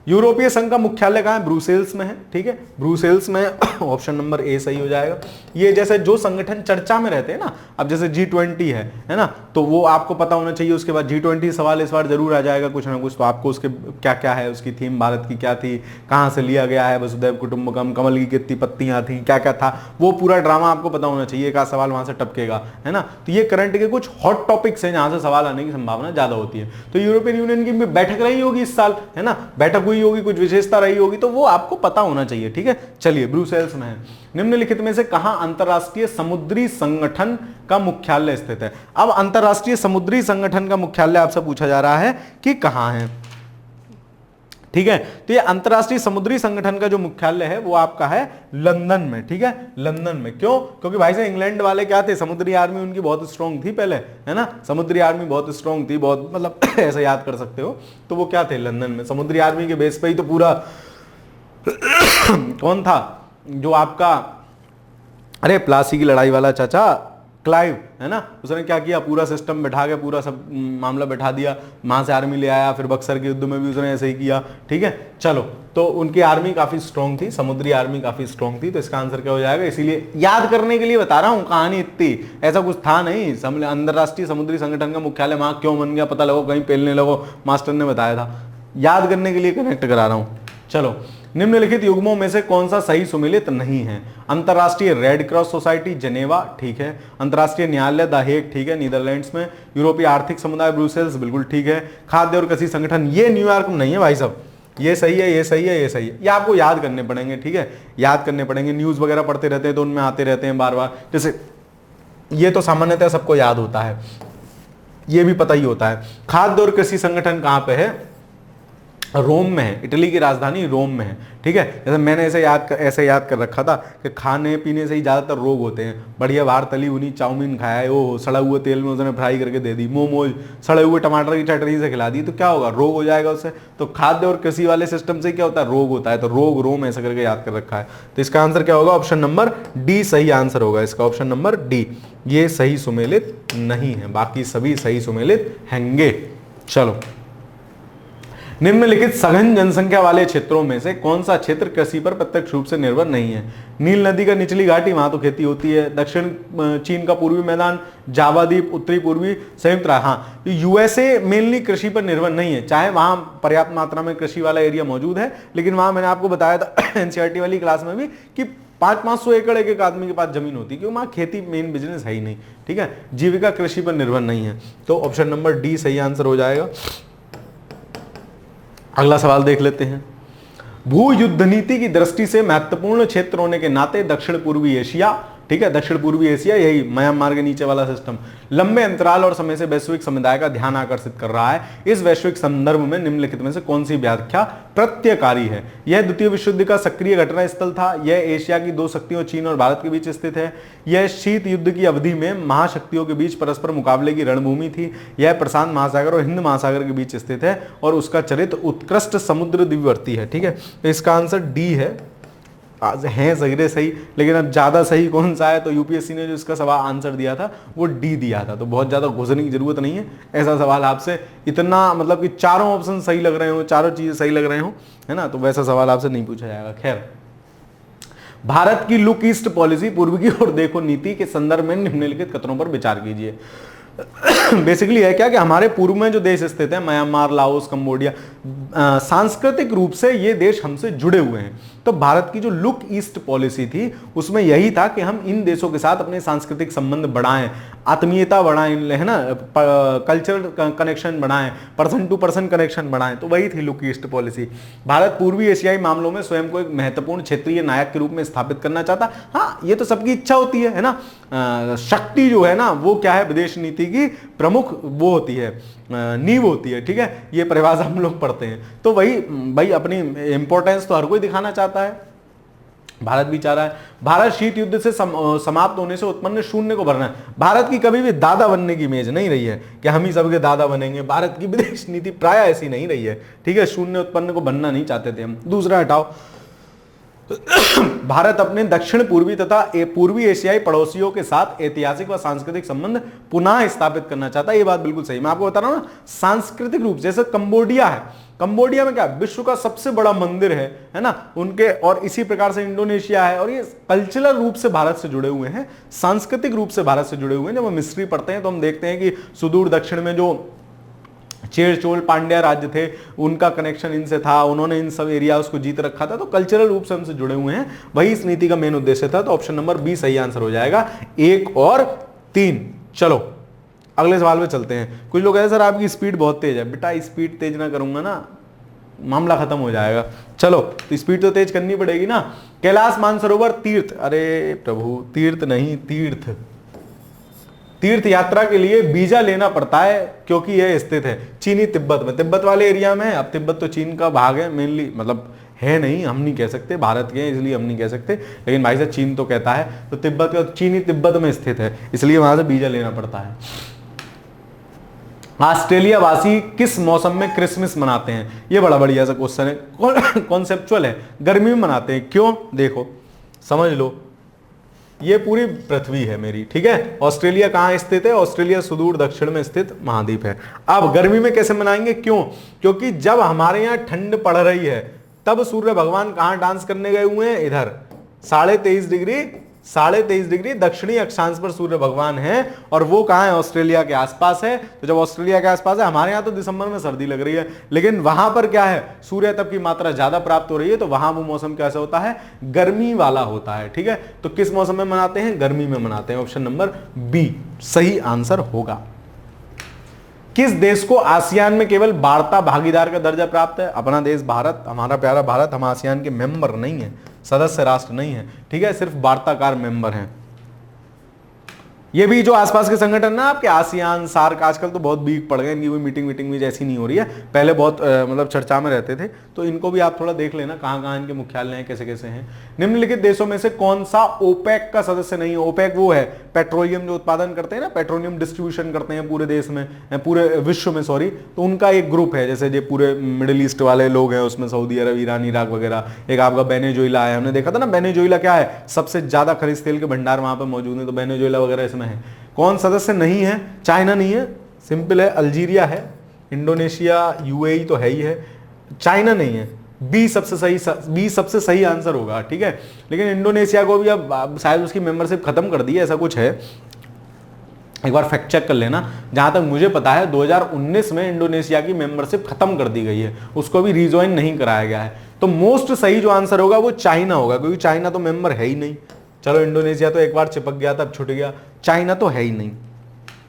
यूरोपीय संघ का मुख्यालय कहाँ है, ब्रुसेल्स में है, ठीक है, ब्रुसेल्स में ऑप्शन नंबर ए सही हो जाएगा। ये जैसे जो संगठन चर्चा में रहते हैं ना, अब जैसे G20 है ना, तो वो आपको पता होना चाहिए। उसके बाद G20 सवाल इस बार जरूर आ जाएगा कुछ ना कुछ, तो आपको उसके क्या क्या है, उसकी थीम भारत की क्या थी, कहाँ से लिया गया है, वसुधैव कुटुंबकम, कमल की कितनी पत्तियां थी, क्या क्या था, वो पूरा ड्रामा आपको पता होना चाहिए। एक सवाल वहां से टपकेगा, है ना। तो ये करंट के कुछ हॉट टॉपिक्स हैं जहां से सवाल आने की संभावना ज्यादा होती है। तो यूरोपियन यूनियन की बैठक रही होगी इस साल, है ना, बैठक हुई होगी, कुछ विशेषता रही होगी, तो वो आपको पता होना चाहिए, ठीक है। चलिए, ब्रुसेल्स में है। निम्नलिखित में से कहां अंतरराष्ट्रीय समुद्री संगठन का मुख्यालय स्थित है। अब अंतरराष्ट्रीय समुद्री संगठन का मुख्यालय आपसे पूछा जा रहा है कि कहां है, ठीक है। तो ये अंतरराष्ट्रीय समुद्री संगठन का जो मुख्यालय है वो आपका है लंदन में, ठीक है, लंदन में। क्यों, क्योंकि भाई साहब इंग्लैंड वाले क्या थे, समुद्री आर्मी उनकी बहुत स्ट्रांग थी पहले, है ना, समुद्री आर्मी बहुत स्ट्रांग थी, बहुत मतलब ऐसा याद कर सकते हो। तो वो क्या थे, लंदन में। समुद्री आर्मी के बेस पे ही तो पूरा कौन था जो आपका, अरे प्लासी की लड़ाई वाला चाचा, क्लाइव, है ना, उसने क्या किया, पूरा सिस्टम बैठा के पूरा सब मामला बैठा दिया, वहां से आर्मी ले आया, फिर बक्सर के युद्ध में भी उसने ऐसे ही किया, ठीक है। चलो, तो उनकी आर्मी काफी स्ट्रॉन्ग थी, समुद्री आर्मी काफी स्ट्रॉन्ग थी, तो इसका आंसर क्या हो जाएगा, इसीलिए याद करने के लिए बता रहा हूं, कहानी इतनी ऐसा कुछ था नहीं। अंतरराष्ट्रीय समुद्री संगठन का मुख्यालय वहां क्यों बन गया पता लगो, कहीं पेलने लगो, मास्टर ने बताया था, याद करने के लिए कनेक्ट करा रहा हूं। चलो, निम्नलिखित युग्मों में से कौन सा सही सुमेलित नहीं है? अंतरराष्ट्रीय रेड क्रॉस सोसाइटी जेनेवा, ठीक है। अंतरराष्ट्रीय न्यायालय द हेग, ठीक है, नीदरलैंड्स में। यूरोपीय आर्थिक समुदाय ब्रुसेल्स, बिल्कुल ठीक है। खाद्य और कृषि संगठन, ये न्यूयॉर्क में नहीं है भाई साहब, ये सही है, ये सही है, ये सही है, ये आपको याद करने पड़ेंगे, ठीक है, याद करने पड़ेंगे। न्यूज वगैरह पढ़ते रहते हैं तो उनमें आते रहते हैं बार बार, जैसे ये तो सामान्यतः सबको याद होता है, ये भी पता ही होता है। खाद्य और कृषि संगठन कहां पे है? रोम में है, इटली की राजधानी रोम में है, ठीक है। जैसे मैंने ऐसे याद कर रखा था कि खाने पीने से ही ज्यादातर रोग होते हैं। बढ़िया बाहर तली हुई चाउमीन खाया है, वो सड़ा हुए तेल में उसने फ्राई करके दे दी, मोमोज सड़े हुए टमाटर की चटनी से खिला दी, तो क्या होगा, रोग हो जाएगा उससे। तो खाद्य और कृषि वाले सिस्टम से क्या होता है, रोग होता है, तो रोग रोम ऐसा करके याद कर रखा है। तो इसका आंसर क्या होगा, ऑप्शन नंबर डी सही आंसर होगा इसका, ऑप्शन नंबर डी, ये सही सुमेलित नहीं है, बाकी सभी सही सुमेलित हैंगे। चलो, निम्नलिखित सघन जनसंख्या वाले क्षेत्रों में से कौन सा क्षेत्र कृषि पर प्रत्यक्ष रूप से निर्भर नहीं है? नील नदी का निचली घाटी, वहां तो खेती होती है। दक्षिण चीन का पूर्वी मैदान, जावा द्वीप, उत्तरी पूर्वी संयुक्त राज्य, हाँ, यूएसए मेनली कृषि पर निर्भर नहीं है, चाहे वहां पर्याप्त मात्रा में कृषि वाला एरिया मौजूद है, लेकिन वहां मैंने आपको बताया था एनसीईआरटी वाली क्लास में भी कि 500-500 एकड़ एक आदमी के पास जमीन होती है, क्योंकि वहां खेती मेन बिजनेस है ही नहीं, ठीक है, जीविका कृषि पर निर्भर नहीं है। तो ऑप्शन नंबर डी सही आंसर हो जाएगा। अगला सवाल देख लेते हैं। भू युद्ध नीति की दृष्टि से महत्वपूर्ण क्षेत्र होने के नाते दक्षिण पूर्वी एशिया, ठीक है, दक्षिण पूर्वी एशिया, यही म्यांमार के नीचे वाला सिस्टम, लंबे अंतराल और समय से वैश्विक समुदाय का ध्यान आकर्षित कर रहा है। इस वैश्विक संदर्भ में निम्नलिखित में से कौन सी व्याख्या प्रत्ययकारी है? यह द्वितीय विश्व युद्ध का सक्रिय घटना स्थल था। यह एशिया की दो शक्तियों चीन और भारत के बीच स्थित है। यह शीत युद्ध की अवधि में महाशक्तियों के बीच परस्पर मुकाबले की रणभूमि थी। यह प्रशांत महासागर और हिंद महासागर के बीच स्थित है और उसका चरित्र उत्कृष्ट समुद्र दिव्यवर्ती है, ठीक है। तो इसका आंसर डी है। आज हैं सगरे सही, लेकिन अब ज्यादा सही कौन सा है, तो यूपीएससी ने जो इसका सवाल आंसर दिया था वो डी दिया था, तो बहुत ज्यादा घुसने की जरूरत नहीं है। ऐसा सवाल आपसे इतना, मतलब कि चारों ऑप्शन सही लग रहे हो, चारों चीजें सही लग रहे हो, है ना, तो वैसा सवाल आपसे नहीं पूछा जाएगा। खैर, भारत की लुक ईस्ट पॉलिसी, पूर्व की ओर देखो नीति के संदर्भ में निम्नलिखित कथनों पर विचार कीजिए। बेसिकली है क्या कि हमारे पूर्व में जो देश स्थित है, म्यांमार, लाओस, कंबोडिया, सांस्कृतिक रूप से ये देश हमसे जुड़े हुए हैं। तो भारत की जो लुक ईस्ट पॉलिसी थी उसमें यही था कि हम इन देशों के साथ अपने सांस्कृतिक संबंध बढ़ाएं, आत्मीयता बढ़ाएं, है ना, कल्चरल कनेक्शन बढ़ाएं, पर्सन टू पर्सन कनेक्शन बढ़ाएं, तो वही थी लुक ईस्ट पॉलिसी। भारत पूर्वी एशियाई मामलों में स्वयं को एक महत्वपूर्ण क्षेत्रीय नायक के रूप में स्थापित करना चाहता। हाँ, ये तो सबकी इच्छा होती है ना। शक्ति जो है ना वो क्या है, विदेश नीति की प्रमुख वो होती है, नींव होती है, ठीक है, ये परिभाषा हम लोग पढ़ते हैं। तो वही भाई, अपनी इंपॉर्टेंस तो हर कोई दिखाना चाहता है, भारत भी चाह रहा है। भारत शीत युद्ध से समाप्त होने से उत्पन्न शून्य को भरना है। भारत की कभी भी दादा बनने की इमेज नहीं रही है कि हम ही सबके दादा बनेंगे। भारत की विदेश नीति प्राय ऐसी नहीं रही है, ठीक है, शून्य उत्पन्न को बनना नहीं चाहते थे हम। दूसरा हटाओ, भारत अपने दक्षिण पूर्वी तथा पूर्वी एशियाई पड़ोसियों के साथ ऐतिहासिक व सांस्कृतिक संबंध पुनः स्थापित करना चाहता है। ये बात बिल्कुल सही, मैं आपको बता रहा हूं ना, सांस्कृतिक रूप, जैसे कंबोडिया है, कंबोडिया में क्या विश्व का सबसे बड़ा मंदिर है ना उनके, और इसी प्रकार से इंडोनेशिया है, और ये कल्चरल रूप से भारत से जुड़े हुए हैं, सांस्कृतिक रूप से भारत से जुड़े हुए हैं। जब हम हिस्ट्री पढ़ते हैं तो हम देखते हैं कि सुदूर दक्षिण में जो चेर चोल पांड्या राज्य थे उनका कनेक्शन इनसे था, उन्होंने इन सब एरियाज को जीत रखा था, तो कल्चरल रूप से हमसे जुड़े हुए हैं, वही इस नीति का मेन उद्देश्य था। तो ऑप्शन नंबर बी सही आंसर हो जाएगा, 1 और 3। चलो अगले सवाल पे चलते हैं। कुछ लोग कहते हैं सर आपकी स्पीड बहुत तेज है। बेटा स्पीड तेज ना करूंगा ना मामला खत्म हो जाएगा। चलो, तो स्पीड तो तेज करनी पड़ेगी ना। कैलाश मानसरोवर तीर्थ, अरे प्रभु तीर्थ नहीं तीर्थ, तीर्थ यात्रा के लिए वीजा लेना पड़ता है क्योंकि यह स्थित है चीनी तिब्बत में, तिब्बत वाले एरिया में। अब तिब्बत तो चीन का भाग है मेनली, मतलब है नहीं, हम नहीं कह सकते, भारत के हैं इसलिए हम नहीं कह सकते, लेकिन भाई साहब चीन तो कहता है, तो तिब्बत का चीनी तिब्बत में स्थित है, इसलिए वहां से वीजा लेना पड़ता है। ऑस्ट्रेलिया वासी किस मौसम में क्रिसमस मनाते हैं? ये बड़ा बढ़िया सा क्वेश्चन है, कॉन्सेप्चुअल है। गर्मी में मनाते हैं, क्यों? देखो समझ लो, ये पूरी पृथ्वी है मेरी, ठीक है। ऑस्ट्रेलिया कहाँ स्थित है? ऑस्ट्रेलिया सुदूर दक्षिण में स्थित महाद्वीप है। अब गर्मी में कैसे मनाएंगे? क्यों? क्योंकि जब हमारे यहाँ ठंड पड़ रही है तब सूर्य भगवान कहाँ डांस करने गए हुए हैं? इधर 23.5 डिग्री दक्षिणी अक्षांश पर सूर्य भगवान है, और वो कहाँ है? ऑस्ट्रेलिया के आसपास है। तो जब ऑस्ट्रेलिया के आसपास है, हमारे यहाँ तो दिसंबर में सर्दी लग रही है, लेकिन वहां पर क्या है? सूर्य तप की मात्रा ज्यादा प्राप्त हो रही है, तो वहां वो मौसम कैसा होता है? गर्मी वाला होता है, ठीक है। तो किस मौसम में मनाते हैं? गर्मी में मनाते हैं। ऑप्शन नंबर बी सही आंसर होगा। किस देश को आसियान में केवल वार्ता भागीदार का दर्जा प्राप्त है? अपना देश भारत, हमारा प्यारा भारत। हम आसियान के मेंबर नहीं है, सदस्य राष्ट्र नहीं है, ठीक है, सिर्फ वार्ताकार मेंबर हैं। ये भी जो आसपास के संगठन ना आपके आसियान, सार्क, आजकल तो बहुत वीक पड़ गए, इनकी कोई मीटिंग भी जैसी नहीं हो रही है, पहले बहुत मतलब चर्चा में रहते थे। तो इनको भी आप थोड़ा देख लेना कहाँ कहाँ इनके मुख्यालय हैं, कैसे कैसे हैं। निम्नलिखित देशों में से कौन सा ओपेक का सदस्य नहीं है? ओपेक वो है पेट्रोलियम जो उत्पादन करते हैं ना, पेट्रोलियम डिस्ट्रीब्यूशन करते हैं पूरे देश में, पूरे विश्व में, सॉरी। तो उनका एक ग्रुप है, जैसे जो पूरे मिडिल ईस्ट वाले लोग हैं, उसमें सऊदी अरब, ईरान, इराक वगैरह। एक आपका वेनेजुएला है, हमने देखा था ना वेनेजुएला क्या है? सबसे ज्यादा खनिज तेल के भंडार वहां पर मौजूद है, तो वेनेजुएला वगैरह इसमें है। कौन सदस्य नहीं है? चाइना नहीं है, सिंपल है। अल्जीरिया है, इंडोनेशिया, यूएई तो है ही है, चाइना नहीं है। बी सबसे सही आंसर होगा, ठीक है। लेकिन इंडोनेशिया को भी अब शायद उसकी मेंबरशिप खत्म कर दी है, ऐसा कुछ है, एक बार फैक्ट चेक कर लेना। जहां तक मुझे पता है 2019 में इंडोनेशिया की मेंबरशिप खत्म कर दी गई है, उसको भी रीजॉइन नहीं कराया गया है। तो मोस्ट सही जो आंसर होगा वो चाइना होगा, क्योंकि चाइना तो मेंबर है ही नहीं। चलो इंडोनेशिया तो एक बार चिपक गया था, अब छूट गया, चाइना तो है ही नहीं।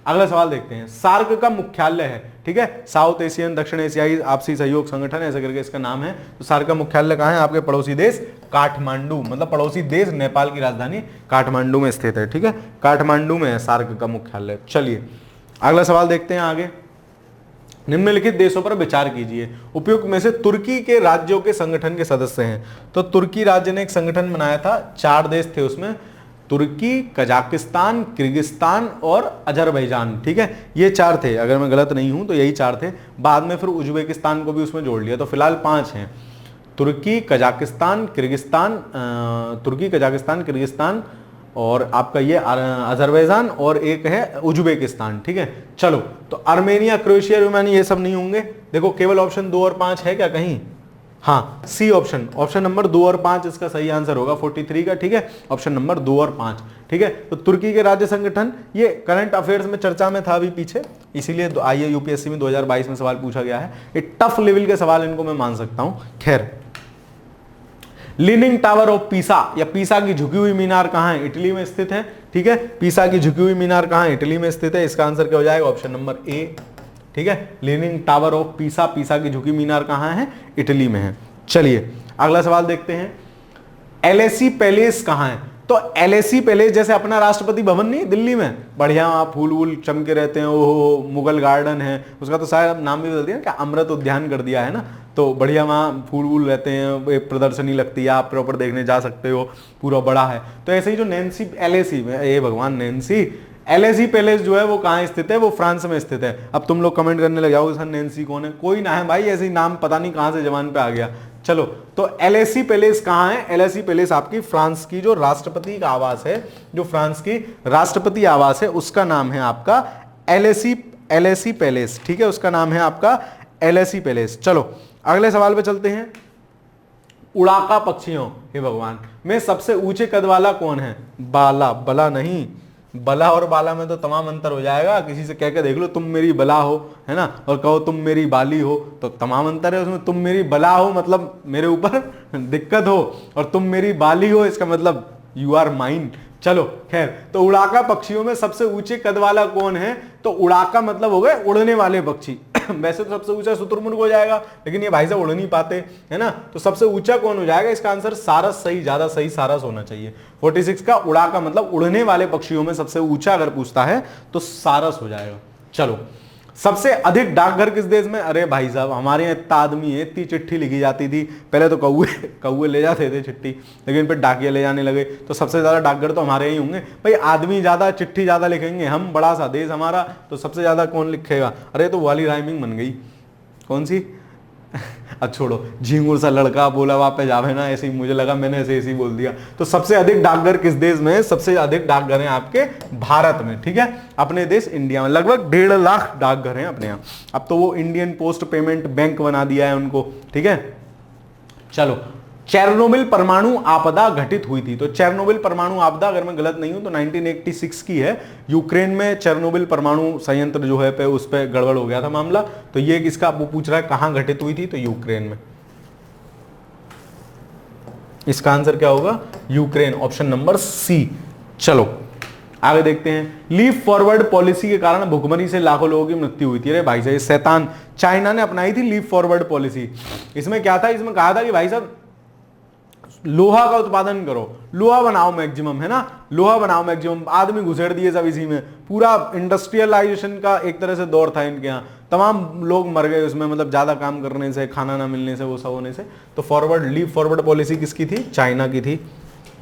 अगला सवाल देखते हैं। सार्क का मुख्यालय है, ठीक है, साउथ एशियन दक्षिण एशियाई आपसी सहयोग संगठन, ऐसा करके इसका नाम है। तो सार्क का मुख्यालय कहां है? आपके पड़ोसी देश काठमांडू, मतलब पड़ोसी देश नेपाल की राजधानी काठमांडू में स्थित है, ठीक है, काठमांडू में है सार्क का मुख्यालय। चलिए अगला सवाल देखते हैं आगे। निम्नलिखित देशों पर विचार कीजिए, उपयुक्त में से तुर्की के राज्यों के संगठन के सदस्य हैं। तो तुर्की राज्य ने एक संगठन बनाया था, 4 देश थे उसमें, तुर्की, कजाकिस्तान, किर्गिस्तान और अजरबैजान, ठीक है, ये 4 थे, अगर मैं गलत नहीं हूं तो यही 4 थे। बाद में फिर उज्बेकिस्तान को भी उसमें जोड़ लिया, तो फिलहाल 5 हैं, तुर्की, कजाकिस्तान, किर्गिस्तान और आपका ये अजरबैजान, और एक है उज्बेकिस्तान, ठीक है। चलो, तो आर्मेनिया, क्रोएशिया, रोमानिया ये सब नहीं होंगे। देखो केवल ऑप्शन 2 और 5 है क्या कहीं? हाँ, सी ऑप्शन नंबर 2 और 5 इसका सही आंसर होगा 43 का, ठीक है, ऑप्शन नंबर 2 और 5, ठीक है। तो तुर्की के राज्य संगठन, ये करंट अफेयर्स में चर्चा में था अभी पीछे, इसीलिए आईए यूपीएससी में 2022 में सवाल पूछा गया है। ये टफ लेवल के सवाल इनको मैं मान सकता हूं। खैर, लीनिंग टावर ऑफ पीसा या पीसा की झुकी हुई मीनार कहां है? इटली में स्थित है, ठीक है। पीसा की झुकी हुई मीनार कहां है? इटली में स्थित है। इसका आंसर क्या हो जाएगा? ऑप्शन नंबर ए, ठीक है। लीनिंग टावर ऑफ पीसा, पीसा की झुकी मीनार कहां है? इटली में है। चलिए अगला सवाल देखते हैं। एलएसी पैलेस कहां है? तो एलएसी पैलेस जैसे अपना राष्ट्रपति भवन नहीं दिल्ली में, बढ़िया वहां फूल वूल चमके रहते हैं, ओहो मुगल गार्डन है, उसका तो शायद नाम भी बदल दिया क्या, अमृत उद्यान कर दिया है ना। तो बढ़िया वहाँ फूल वूल रहते हैं, एक प्रदर्शनी लगती है, आप प्रॉपर देखने जा सकते हो, पूरा बड़ा है। तो ऐसे ही जो नैन्सी एलएसी में, ये भगवान नैन्सी एलएसी पैलेस जो है वो कहाँ स्थित है? वो फ्रांस में स्थित है। अब तुम लोग कमेंट करने लग जाओगे सर नैन्सी कौन है? कोई ना है भाई, ऐसे ही नाम पता नहीं कहाँ से जबान पे आ गया। चलो, तो एलएसी पैलेस कहाँ है? एलएसी पैलेस आपकी फ्रांस की जो राष्ट्रपति का आवास है, जो फ्रांस की राष्ट्रपति आवास है, उसका नाम है आपका एलएसी पैलेस, ठीक है, उसका नाम है आपका एलएसी पैलेस। चलो अगले सवाल पे चलते हैं। उड़ाका पक्षियों, हे भगवान, में सबसे ऊंचे कद वाला कौन है? बाला, बला नहीं, बला और बाला में तो तमाम अंतर हो जाएगा। किसी से कह के देख लो तुम मेरी बला हो, है ना, और कहो तुम मेरी बाली हो, तो तमाम अंतर है उसमें। तुम मेरी बला हो मतलब मेरे ऊपर दिक्कत हो, और तुम मेरी बाली हो इसका मतलब यू आर माइन। चलो खैर, तो उड़ाका पक्षियों में सबसे ऊंचे कद वाला कौन है? तो उड़ाका मतलब हो गए उड़ने वाले पक्षी। वैसे तो सबसे ऊंचा शुतुरमुर्ग हो जाएगा, लेकिन ये भाई साहब उड़ नहीं पाते, है ना। तो सबसे ऊंचा कौन हो जाएगा? इसका आंसर सारस, सही, ज्यादा सही सारस होना चाहिए। 46 का उड़ाका मतलब उड़ने वाले पक्षियों में सबसे ऊंचा अगर पूछता है तो सारस हो जाएगा। चलो, सबसे अधिक डाकघर किस देश में? अरे भाई साहब, हमारे यहाँ इतना आदमी है, इतनी चिट्ठी लिखी जाती थी पहले, तो कौए ले जाते थे चिट्ठी, लेकिन फिर डाकिया ले जाने लगे, तो सबसे ज्यादा डाकघर तो हमारे ही होंगे भाई। आदमी ज्यादा, चिट्ठी ज्यादा लिखेंगे, हम बड़ा सा देश हमारा, तो सबसे ज्यादा कौन लिखेगा? अरे तो वाली राइमिंग बन गई, कौन सी? अब छोड़ो, झिंगुर सा लड़का बोला वहां पे जावे ना, ऐसे ही मुझे लगा, मैंने ऐसे ही बोल दिया। तो सबसे अधिक डाकघर किस देश में है? सबसे अधिक डाकघर हैं आपके भारत में, ठीक है, अपने देश इंडिया में लगभग 1.5 लाख डाकघर हैं अपने यहाँ। अब तो वो इंडियन पोस्ट पेमेंट बैंक बना दिया है उनको, ठीक है। चलो, चेरनोबिल परमाणु आपदा घटित हुई थी। तो चेरनोबिल परमाणु आपदा, अगर मैं गलत नहीं हूं तो 1986 की है। यूक्रेन में चेरनोबिल परमाणु संयंत्र जो है पे उस पे गड़बड़ हो गया था मामला। तो ये किसका, वो पूछ रहा है कहां घटित हुई थी, तो यूक्रेन में। इसका आंसर क्या होगा? Ukraine, option number C. चलो आगे देखते हैं। लीप फॉरवर्ड पॉलिसी के कारण भुखमरी से लाखों लोगों की मृत्यु हुई थी। अरे भाई साहब, शैतान चाइना ने अपनाई थी लीप फॉरवर्ड पॉलिसी। इसमें क्या था? इसमें कहा था कि भाई साहब लोहा का उत्पादन करो, लोहा बनाओ मैक्सिमम, है ना, लोहा बनाओ मैक्सिमम। आदमी घुसेड़ दिए सब इसी में। पूरा इंडस्ट्रियलाइजेशन का एक तरह से दौर था इनके यहाँ। तमाम लोग मर गए उसमें, मतलब ज्यादा काम करने से, खाना ना मिलने से, वो सब होने से। तो फॉरवर्ड, लीप फॉरवर्ड पॉलिसी किसकी थी? चाइना की थी।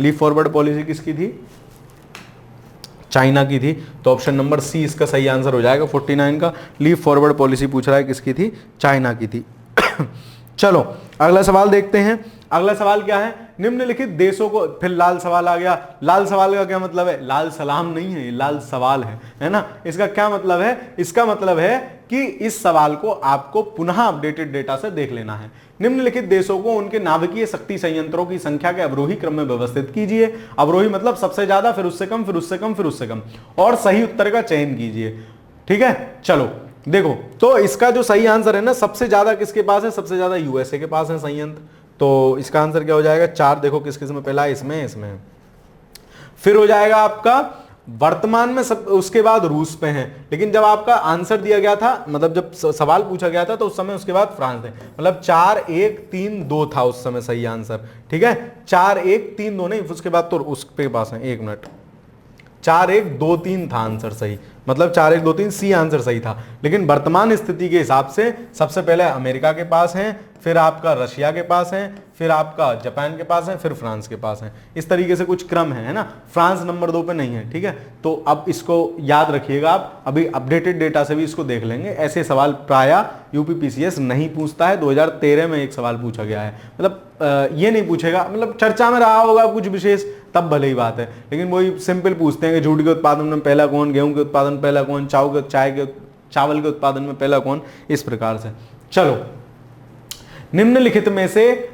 लीप फॉरवर्ड पॉलिसी किसकी थी? चाइना की थी। तो ऑप्शन नंबर सी इसका सही आंसर हो जाएगा। 49 का लीप फॉरवर्ड पॉलिसी पूछ रहा है, किसकी थी? चाइना की थी। चलो अगला सवाल देखते हैं। अगला सवाल क्या है? निम्नलिखित देशों को, फिर लाल सवाल आ गया। लाल सवाल का क्या मतलब है? लाल सलाम नहीं है, ये लाल सवाल है ना। इसका क्या मतलब है? इसका मतलब है कि इस सवाल को आपको पुनः अपडेटेड डेटा से देख लेना है। निम्नलिखित देशों को उनके नाभिकीय शक्ति संयंत्रों की संख्या के अवरोही क्रम में व्यवस्थित कीजिए। अवरोही मतलब सबसे ज्यादा, फिर उससे कम, फिर उससे कम, फिर उससे कम, और सही उत्तर का चयन कीजिए, ठीक है। चलो देखो, तो इसका जो सही आंसर है ना, सबसे ज्यादा किसके पास है? सबसे ज्यादा यूएसए के पास है संयंत्र। तो इसका आंसर क्या हो जाएगा? 4। देखो किस किस में पहला है, इसमें। फिर हो जाएगा आपका वर्तमान में सब, उसके बाद रूस पे हैं। लेकिन जब आपका आंसर दिया गया था, मतलब जब सवाल पूछा गया था, तो उस समय उसके बाद फ्रांस है। मतलब 4 1 3 2 था उस समय सही आंसर, ठीक है। 4 1 3 2 नहीं, उसके बाद तो उसके पास है। 1 मिनट, 4 1 2 3 था आंसर सही, मतलब 4 1 2 3 सी आंसर सही था। लेकिन वर्तमान स्थिति के हिसाब से सबसे पहले अमेरिका के पास है, फिर आपका रशिया के पास है, फिर आपका जापान के पास है, फिर फ्रांस के पास है। इस तरीके से कुछ क्रम है ना। फ्रांस नंबर 2 पे नहीं है, ठीक है। तो अब इसको याद रखिएगा आप, अभी अपडेटेड डेटा से भी इसको देख लेंगे। ऐसे सवाल प्रायः यूपीपीसीएस नहीं पूछता है। 2013 में एक सवाल पूछा गया है, मतलब ये नहीं पूछेगा, मतलब चर्चा में रहा होगा कुछ विशेष, तब भले ही बात है। लेकिन वही सिंपल पूछते हैं कि जूट के उत्पादन में पहला कौन, गेहूं के उत्पादन में पहला कौन, चावल के उत्पादन में पहला कौन, इस प्रकार से। चलो, निम्नलिखित में से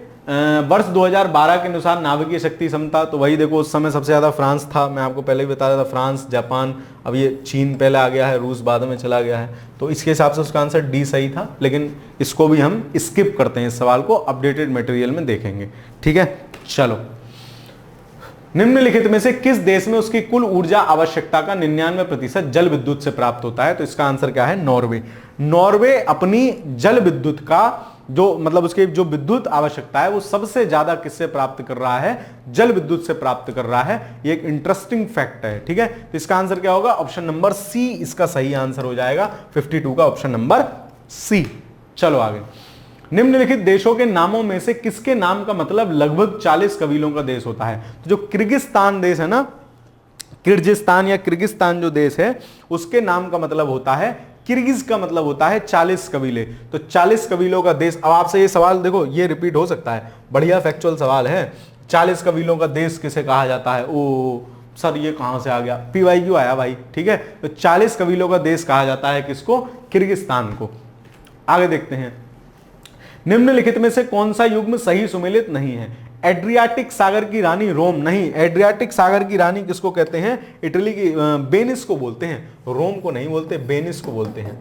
वर्ष 2012 के अनुसार नाभिकीय शक्ति क्षमता, तो वही देखो, उस समय सबसे ज्यादा फ्रांस था, मैं आपको पहले ही बता रहा था, फ्रांस, जापान, अब ये चीन पहले आ गया है, रूस बाद में चला गया है। तो इसके हिसाब से उसका आंसर डी सही था। लेकिन इसको भी हम स्किप करते हैं, इस सवाल को अपडेटेड मटेरियल में देखेंगे, ठीक है। चलो, निम्नलिखित में से किस देश में उसकी कुल ऊर्जा आवश्यकता का 99% जल विद्युत से प्राप्त होता है? तो इसका आंसर क्या है? नॉर्वे। नॉर्वे अपनी जल विद्युत का जो, मतलब उसकी जो विद्युत आवश्यकता है, वो सबसे ज्यादा किससे प्राप्त कर रहा है? जल विद्युत से प्राप्त कर रहा है। ये एक इंटरेस्टिंग फैक्ट है, ठीक है। तो इसका आंसर क्या होगा? ऑप्शन नंबर सी इसका सही आंसर हो जाएगा। 52 का ऑप्शन नंबर सी। चलो आगे। निम्नलिखित देशों के नामों में से किसके नाम का मतलब लगभग 40 कबीलों का देश होता है? तो जो किर्गिस्तान देश है ना, किर्गिस्तान या किर्गिस्तान जो देश है, उसके नाम का मतलब होता है, किर्गिज का मतलब होता है 40 कबीले। तो 40 कबीलों का देश। अब आपसे ये सवाल देखो, ये रिपीट हो सकता है, बढ़िया फैक्चुअल सवाल है। 40 कबीलों का देश किसे कहा जाता है? ओ सर, ये कहां से आ गया? PYQ आया भाई, ठीक है। तो 40 कबीलों का देश कहा जाता है किसको? किर्गिस्तान को। आगे देखते हैं। निम्नलिखित में से कौन सा युग्म सही सुमेलित नहीं है? एड्रियाटिक सागर की रानी रोम नहीं। एड्रियाटिक सागर की रानी किसको कहते हैं? इटली की वेनिस को बोलते हैं, रोम को नहीं बोलते, वेनिस को बोलते हैं,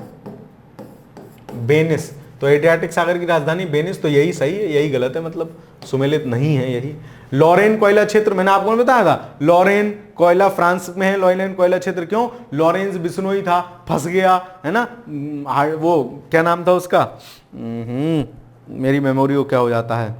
वेनिस। तो एड्रियाटिक सागर की राजधानी वेनिस, तो यही सही है, यही गलत है, मतलब सुमेलित नहीं है यही। लॉरेन कोयला क्षेत्र, मैंने आपको बताया था, लॉरेन कोयला फ्रांस में है। लॉरेन कोयला क्षेत्र क्यों? लॉरेंस बिश्नोई था, फंस गया, है ना, वो क्या नाम था उसका, मेरी मेमोरी को क्या हो जाता है,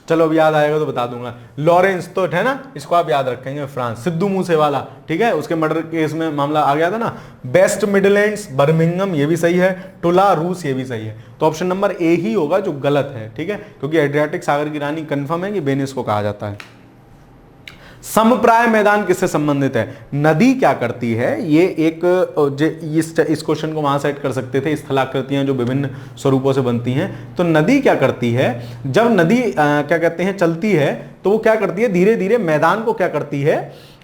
चलो अब याद आएगा तो बता दूंगा। लॉरेंस तो है ना, इसको आप याद रखेंगे। फ्रांस, सिद्धू मूसेवाला, ठीक है, उसके मर्डर केस में मामला आ गया था ना। वेस्ट मिडलैंड्स, बर्मिंघम, ये भी सही है। टुला, रूस, ये भी सही है। तो ऑप्शन नंबर ए ही होगा जो गलत है, ठीक है, क्योंकि एड्रियाटिक सागर की रानी कंफर्म है कि वेनिस को कहा जाता है। समप्राय मैदान किससे संबंधित है? नदी क्या करती है, ये एक इस क्वेश्चन को वहां सेट कर सकते थे, स्थलाकृतियां जो विभिन्न स्वरूपों से बनती हैं। तो नदी क्या करती है, जब नदी क्या कहते हैं चलती है, तो वो क्या करती है, धीरे धीरे मैदान को क्या करती है,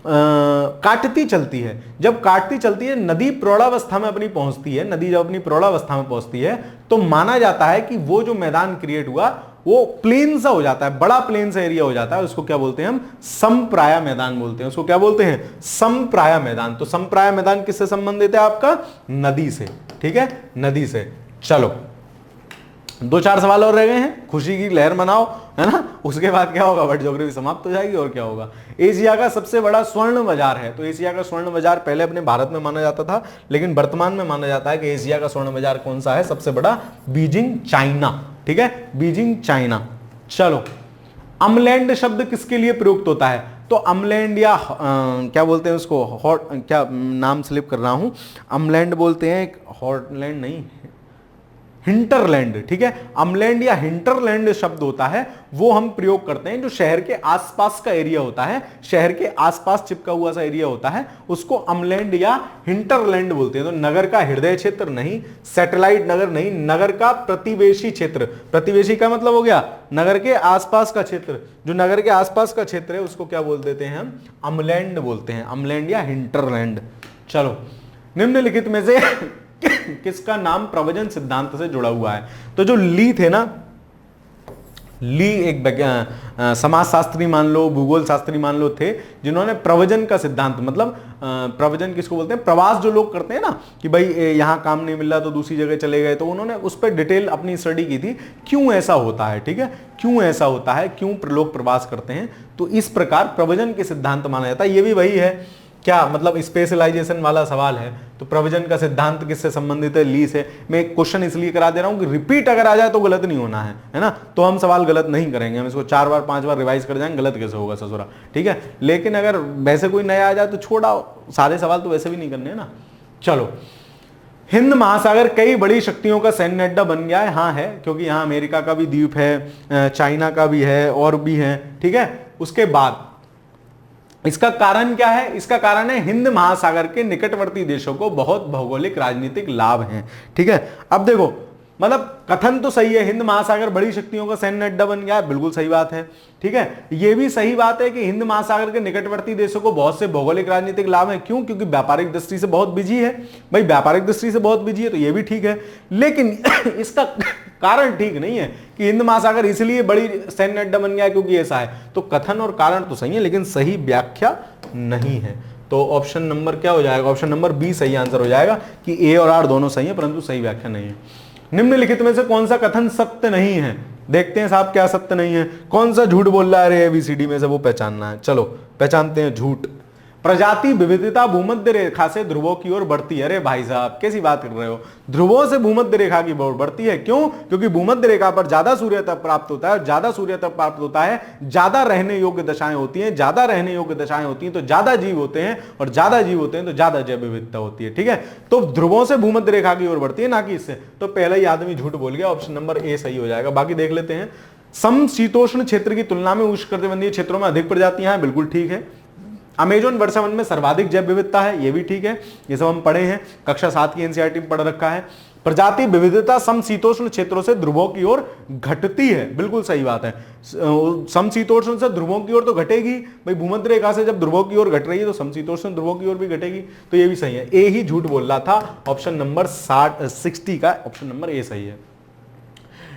काटती चलती है। जब काटती चलती है, नदी प्रौढ़ावस्था में अपनी पहुंचती है, नदी जब अपनी प्रौढ़ावस्था में पहुंचती है, तो माना जाता है कि वो जो मैदान क्रिएट हुआ वो प्लेन सा हो जाता है, बड़ा प्लेन सा एरिया हो जाता है। उसको क्या बोलते हैं हम? समप्राय मैदान बोलते हैं। उसको क्या बोलते हैं? समप्राय मैदान। तो समप्राय मैदान किससे संबंधित है आपका? नदी से। ठीक है, नदी से। चलो 2-4 सवाल और रह गए हैं, खुशी की लहर मनाओ, है ना। उसके बाद क्या होगा? वर्ल्ड ज्योग्राफी समाप्त हो जाएगी। और क्या होगा? एशिया का सबसे बड़ा स्वर्ण बाजार है। तो एशिया का स्वर्ण बाजार पहले अपने भारत में माना जाता था, लेकिन वर्तमान में माना जाता है कि एशिया का स्वर्ण बाजार कौन सा है सबसे बड़ा? Beijing, China. ठीक है, बीजिंग, चाइना। चलो, अमलैंड शब्द किसके लिए प्रयुक्त होता है? तो अमलैंड या क्या बोलते हैं उसको, हॉट, क्या नाम स्लिप कर रहा हूं, अमलैंड बोलते हैं, हॉटलैंड नहीं, हिंटरलैंड। ठीक है, अमलैंड या हिंटरलैंड शब्द होता है, वो हम प्रयोग करते हैं जो शहर के आसपास का एरिया होता है, शहर के आसपास चिपका हुआ सा एरिया होता है, उसको अमलैंड या हिंटरलैंड बोलते हैं। तो नगर का हृदय क्षेत्र नहीं, सैटेलाइट नगर नहीं, नगर का प्रतिवेशी क्षेत्र। प्रतिवेशी का मतलब हो गया नगर के आसपास का क्षेत्र। जो नगर के आसपास का क्षेत्र है उसको क्या बोल देते हैं हम? अमलैंड बोलते हैं, अमलैंड या हिंटरलैंड। चलो, निम्नलिखित में से किसका नाम प्रवचन सिद्धांत से जुड़ा हुआ है? तो जो ली थे ना, ली एक समाजशास्त्री मान लो, भूगोल शास्त्री मान लो, थे जिन्होंने प्रवचन का सिद्धांत, मतलब प्रवचन किसको बोलते हैं? प्रवास जो लोग करते हैं ना, कि भाई यहां काम नहीं मिल रहा तो दूसरी जगह चले गए, तो उन्होंने उस पर डिटेल अपनी स्टडी की थी, क्यों ऐसा होता है। ठीक है, क्यों ऐसा होता है, क्यों लोग प्रवास करते हैं। तो इस प्रकार प्रवचन के सिद्धांत माना जाता है। ये भी वही है, क्या मतलब स्पेशलाइजेशन वाला सवाल है। तो प्रवचन का सिद्धांत किससे संबंधित है? ली से। मैं एक क्वेश्चन इसलिए करा दे रहा हूं कि रिपीट अगर आ जाए तो गलत नहीं होना है ना। तो हम सवाल गलत नहीं करेंगे, हम इसको 4 बार 5 बार रिवाइज कर जाएंगे, गलत कैसे होगा ससुरा। ठीक है, लेकिन अगर वैसे कोई नया आ जाए तो छोड़ाओ, सारे सवाल तो वैसे भी नहीं करने ना। चलो, हिंद महासागर कई बड़ी शक्तियों का सैन्य अड्डा बन गया है। हाँ है, क्योंकि यहाँ अमेरिका का भी द्वीप है, चाइना का भी है, और भी है। ठीक है, उसके बाद इसका कारण क्या है? इसका कारण है हिंद महासागर के निकटवर्ती देशों को बहुत भौगोलिक राजनीतिक लाभ हैं। ठीक है, अब देखो, मतलब कथन तो सही है, हिंद महासागर बड़ी शक्तियों का सैन्य अड्डा बन गया है, बिल्कुल सही बात है। ठीक है, यह भी सही बात है कि हिंद महासागर के निकटवर्ती देशों को बहुत से भौगोलिक राजनीतिक लाभ है। क्यों? क्योंकि व्यापारिक दृष्टि से बहुत बिजी है। भाई व्यापारिक दृष्टि से बहुत बिजी है, तो यह भी ठीक है, लेकिन इसका कारण ठीक नहीं है कि हिंद महासागर इसलिए बड़ी सैन्य अड्डा बन गया क्योंकि ऐसा है। तो कथन और कारण तो सही है, लेकिन सही व्याख्या नहीं है। तो ऑप्शन नंबर क्या हो जाएगा? ऑप्शन नंबर बी सही आंसर हो जाएगा कि ए और आर दोनों सही है, परंतु सही व्याख्या नहीं है। निम्नलिखित में से कौन सा कथन सत्य नहीं है? देखते हैं साहब क्या सत्य नहीं है, कौन सा झूठ बोल रहा है। अरे ABCD में से वो पहचानना है। चलो पहचानते हैं। झूठ, प्रजाति विविधता भूमध्य रेखा से ध्रुवों की ओर बढ़ती है। अरे भाई साहब कैसी बात कर रहे हो? ध्रुवों से भूमध्य रेखा की ओर बढ़ती है। क्यों? क्योंकि भूमध्य रेखा पर ज्यादा सूर्य तप प्राप्त होता है, और ज्यादा सूर्य तप प्राप्त होता है, ज्यादा रहने योग्य दशाएं होती हैं, ज्यादा रहने योग्य दशाएं होती हैं तो ज्यादा जीव होते हैं, और ज्यादा जीव होते हैं तो ज्यादा जैव विविधता होती है। ठीक है, तो ध्रुवों से भूमध्य रेखा की ओर बढ़ती है, ना कि इससे। तो पहला ही आदमी झूठ बोल गया, ऑप्शन नंबर ए सही हो जाएगा। बाकी देख लेते हैं। समशीतोष्ण क्षेत्र की तुलना में उष्णकटिबंधीय क्षेत्रों में अधिक प्रजातियां हैं, बिल्कुल ठीक है। अमेजोन वर्षावन में सर्वाधिक जैव विविधता है, ये भी ठीक है, ये सब हम पढ़े हैं, कक्षा 7 की एनसीईआरटी में पढ़ रखा है। प्रजाति विविधता समशीतोष्ण क्षेत्रों से ध्रुवों की ओर घटती है, बिल्कुल सही बात है। समशीतोष्ण से ध्रुवों की ओर तो घटेगी भाई, भूमध्य रेखा से जब ध्रुवों की ओर घट रही है तो समशीतोष्ण ध्रुवों की ओर भी घटेगी, तो ये भी सही है। ए ही झूठ बोल रहा था, ऑप्शन नंबर 60 का ऑप्शन नंबर ए सही है।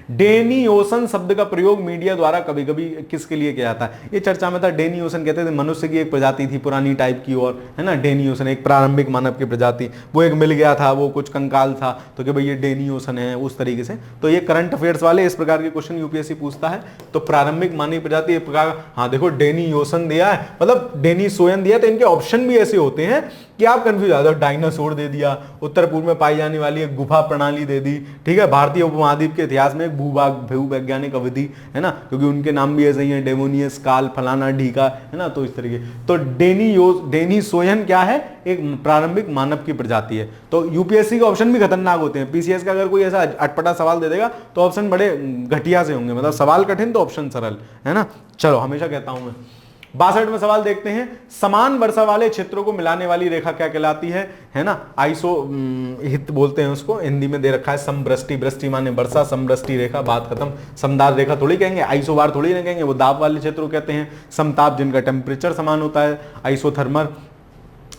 डेनियोसन शब्द का प्रयोग मीडिया द्वारा कभी कभी किसके लिए किया जाता है? ये चर्चा में था। डेनियोसन कहते थे मनुष्य की एक प्रजाति थी पुरानी टाइप की, और है ना, डेनियोसन एक प्रारंभिक मानव की प्रजाति, वो एक मिल गया था, वो कुछ कंकाल था, तो कि भाई ये डेनियोसन है, उस तरीके से। तो ये करंट अफेयर्स वाले इस प्रकार के क्वेश्चन यूपीएससी पूछता है। तो प्रारंभिक मानव प्रजाति एक प्रकार, हाँ देखो डेनियोसन दिया है, मतलब डेनिसोयन दिया, तो इनके ऑप्शन भी ऐसे होते हैं कि आप कंफ्यूज आ जाओ। डायनासोर दे दिया, उत्तर पूर्व में पाई जाने वाली एक गुफा प्रणाली दे दी। ठीक है, भारतीय उपमहाद्वीप के इतिहास में भूवैज्ञानिक अवधि, है ना, क्योंकि उनके नाम भी ऐसे ही हैं, डेमोनियस, काल, फलाना, ढीका, है ना, तो इस तरीके। तो डेनिसोयन क्या है? एक प्रारंभिक मानव की प्रजाति है। तो यूपीएससी के ऑप्शन भी खतरनाक होते हैं। पीसीएस का अगर कोई ऐसा अटपटा सवाल दे देगा तो ऑप्शन बड़े घटिया से होंगे, मतलब सवाल कठिन तो ऑप्शन सरल, है ना। चलो, हमेशा कहता हूं मैं, 62वां सवाल देखते हैं, समान वर्षा वाले क्षेत्रों को मिलाने वाली रेखा क्या कहलाती है ना, आइसो हित बोलते हैं उसको, हिंदी में दे रखा है समवृष्टि, वृष्टि माने वर्षा, समवृष्टि रेखा, बात खत्म। समदाब रेखा थोड़ी कहेंगे, आइसोबार थोड़ी ना कहेंगे, वो दाब वाले क्षेत्रों कहते हैं। समताप जिनका टेम्परेचर समान होता है, आइसोथर्मल।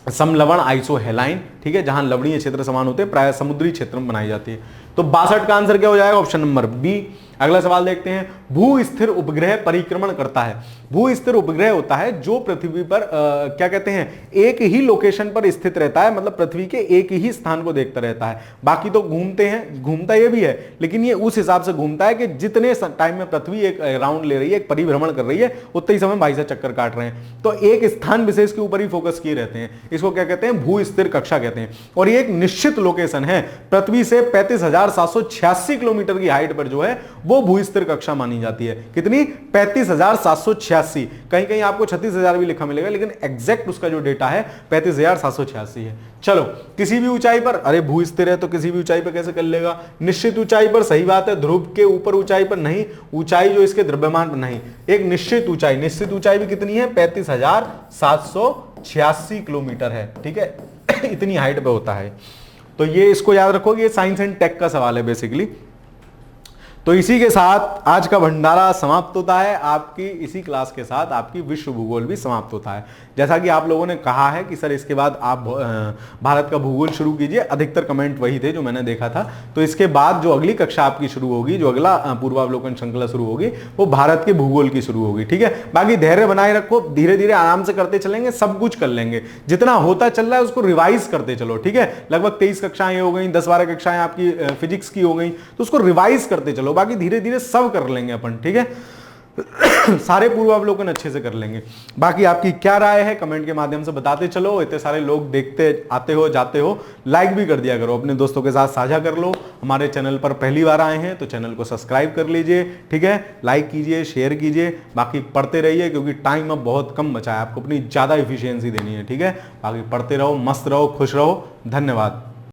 समलवण आइसोहेलाइन, ठीक है, जहां लवणीय क्षेत्र समान होते हैं, प्राय समुद्री क्षेत्र में बनाई जाती है। तो 62 का आंसर क्या हो जाएगा, ऑप्शन नंबर बी। अगला सवाल देखते हैं, भू स्थिर उपग्रह परिक्रमण करता है। भू स्थिर उपग्रह होता है जो पृथ्वी पर क्या कहते हैं, एक ही लोकेशन पर स्थित रहता है, मतलब पृथ्वी के एक ही स्थान को देखता रहता है। बाकी तो घूमते हैं, घूमता ये भी है, लेकिन ये उस हिसाब से घूमता है कि जितने टाइम में पृथ्वी एक राउंड ले रही है, एक परिभ्रमण कर रही है, उतने ही समय भाई से चक्कर काट रहे हैं। तो एक स्थान विशेष के ऊपर ही फोकस किए रहते हैं, इसको क्या कहते हैं, भू स्थिर कक्षा कहते हैं। और ये एक निश्चित लोकेशन है, पृथ्वी से 35,786 किलोमीटर की हाइट पर जो है वो भू स्थिर कक्षा मानी जाती है। कितनी, 35,786। कहीं कहीं आपको 36,000 भी लिखा मिलेगा, लेकिन एग्जैक्ट उसका जो डेटा है 35,786 है। चलो, किसी भी ऊंचाई पर, अरे भू स्थिर है तो किसी भी ऊंचाई पर कैसे कर लेगा, निश्चित ऊंचाई पर, सही बात है, ध्रुव के ऊपर ऊंचाई पर नहीं, ऊंचाई जो इसके द्रव्यमान पर नहीं, एक निश्चित ऊंचाई, निश्चित ऊंचाई भी कितनी है, 35,786 किलोमीटर है, ठीक है इतनी हाइट पे होता है। तो ये इसको याद रखो, ये साइंस एंड टेक का सवाल है बेसिकली। तो इसी के साथ आज का भंडारा समाप्त होता है, आपकी इसी क्लास के साथ आपकी विश्व भूगोल भी समाप्त होता है। जैसा कि आप लोगों ने कहा है कि सर इसके बाद आप भारत का भूगोल शुरू कीजिए, अधिकतर कमेंट वही थे जो मैंने देखा था। तो इसके बाद जो अगली कक्षा आपकी शुरू होगी, जो अगला पूर्वावलोकन श्रृंखला शुरू होगी, वो भारत के भूगोल की शुरू होगी, ठीक है। बाकी धैर्य बनाए रखो, धीरे धीरे आराम से करते चलेंगे, सब कुछ कर लेंगे, जितना होता चल रहा है उसको रिवाइज करते चलो, ठीक है। लगभग 23 कक्षाएं हो गई, 10-12 कक्षाएं आपकी फिजिक्स की हो गई, तो उसको रिवाइज करते चलो, बाकी धीरे धीरे सब कर लेंगे अपन, ठीक है सारे पूर्वावलोकन अच्छे से कर लेंगे। बाकी आपकी क्या राय है कमेंट के माध्यम से बताते चलो। इतने सारे लोग देखते आते हो जाते हो, लाइक भी कर दिया करो, अपने दोस्तों के साथ साझा कर लो। हमारे चैनल पर पहली बार आए हैं तो चैनल को सब्सक्राइब कर लीजिए, ठीक है, लाइक कीजिए, शेयर कीजिए। बाकी पढ़ते रहिए, क्योंकि टाइम अब बहुत कम बचा है, आपको अपनी ज्यादा इफिशियंसी देनी है, ठीक है। बाकी पढ़ते रहो, मस्त रहो, खुश रहो, धन्यवाद।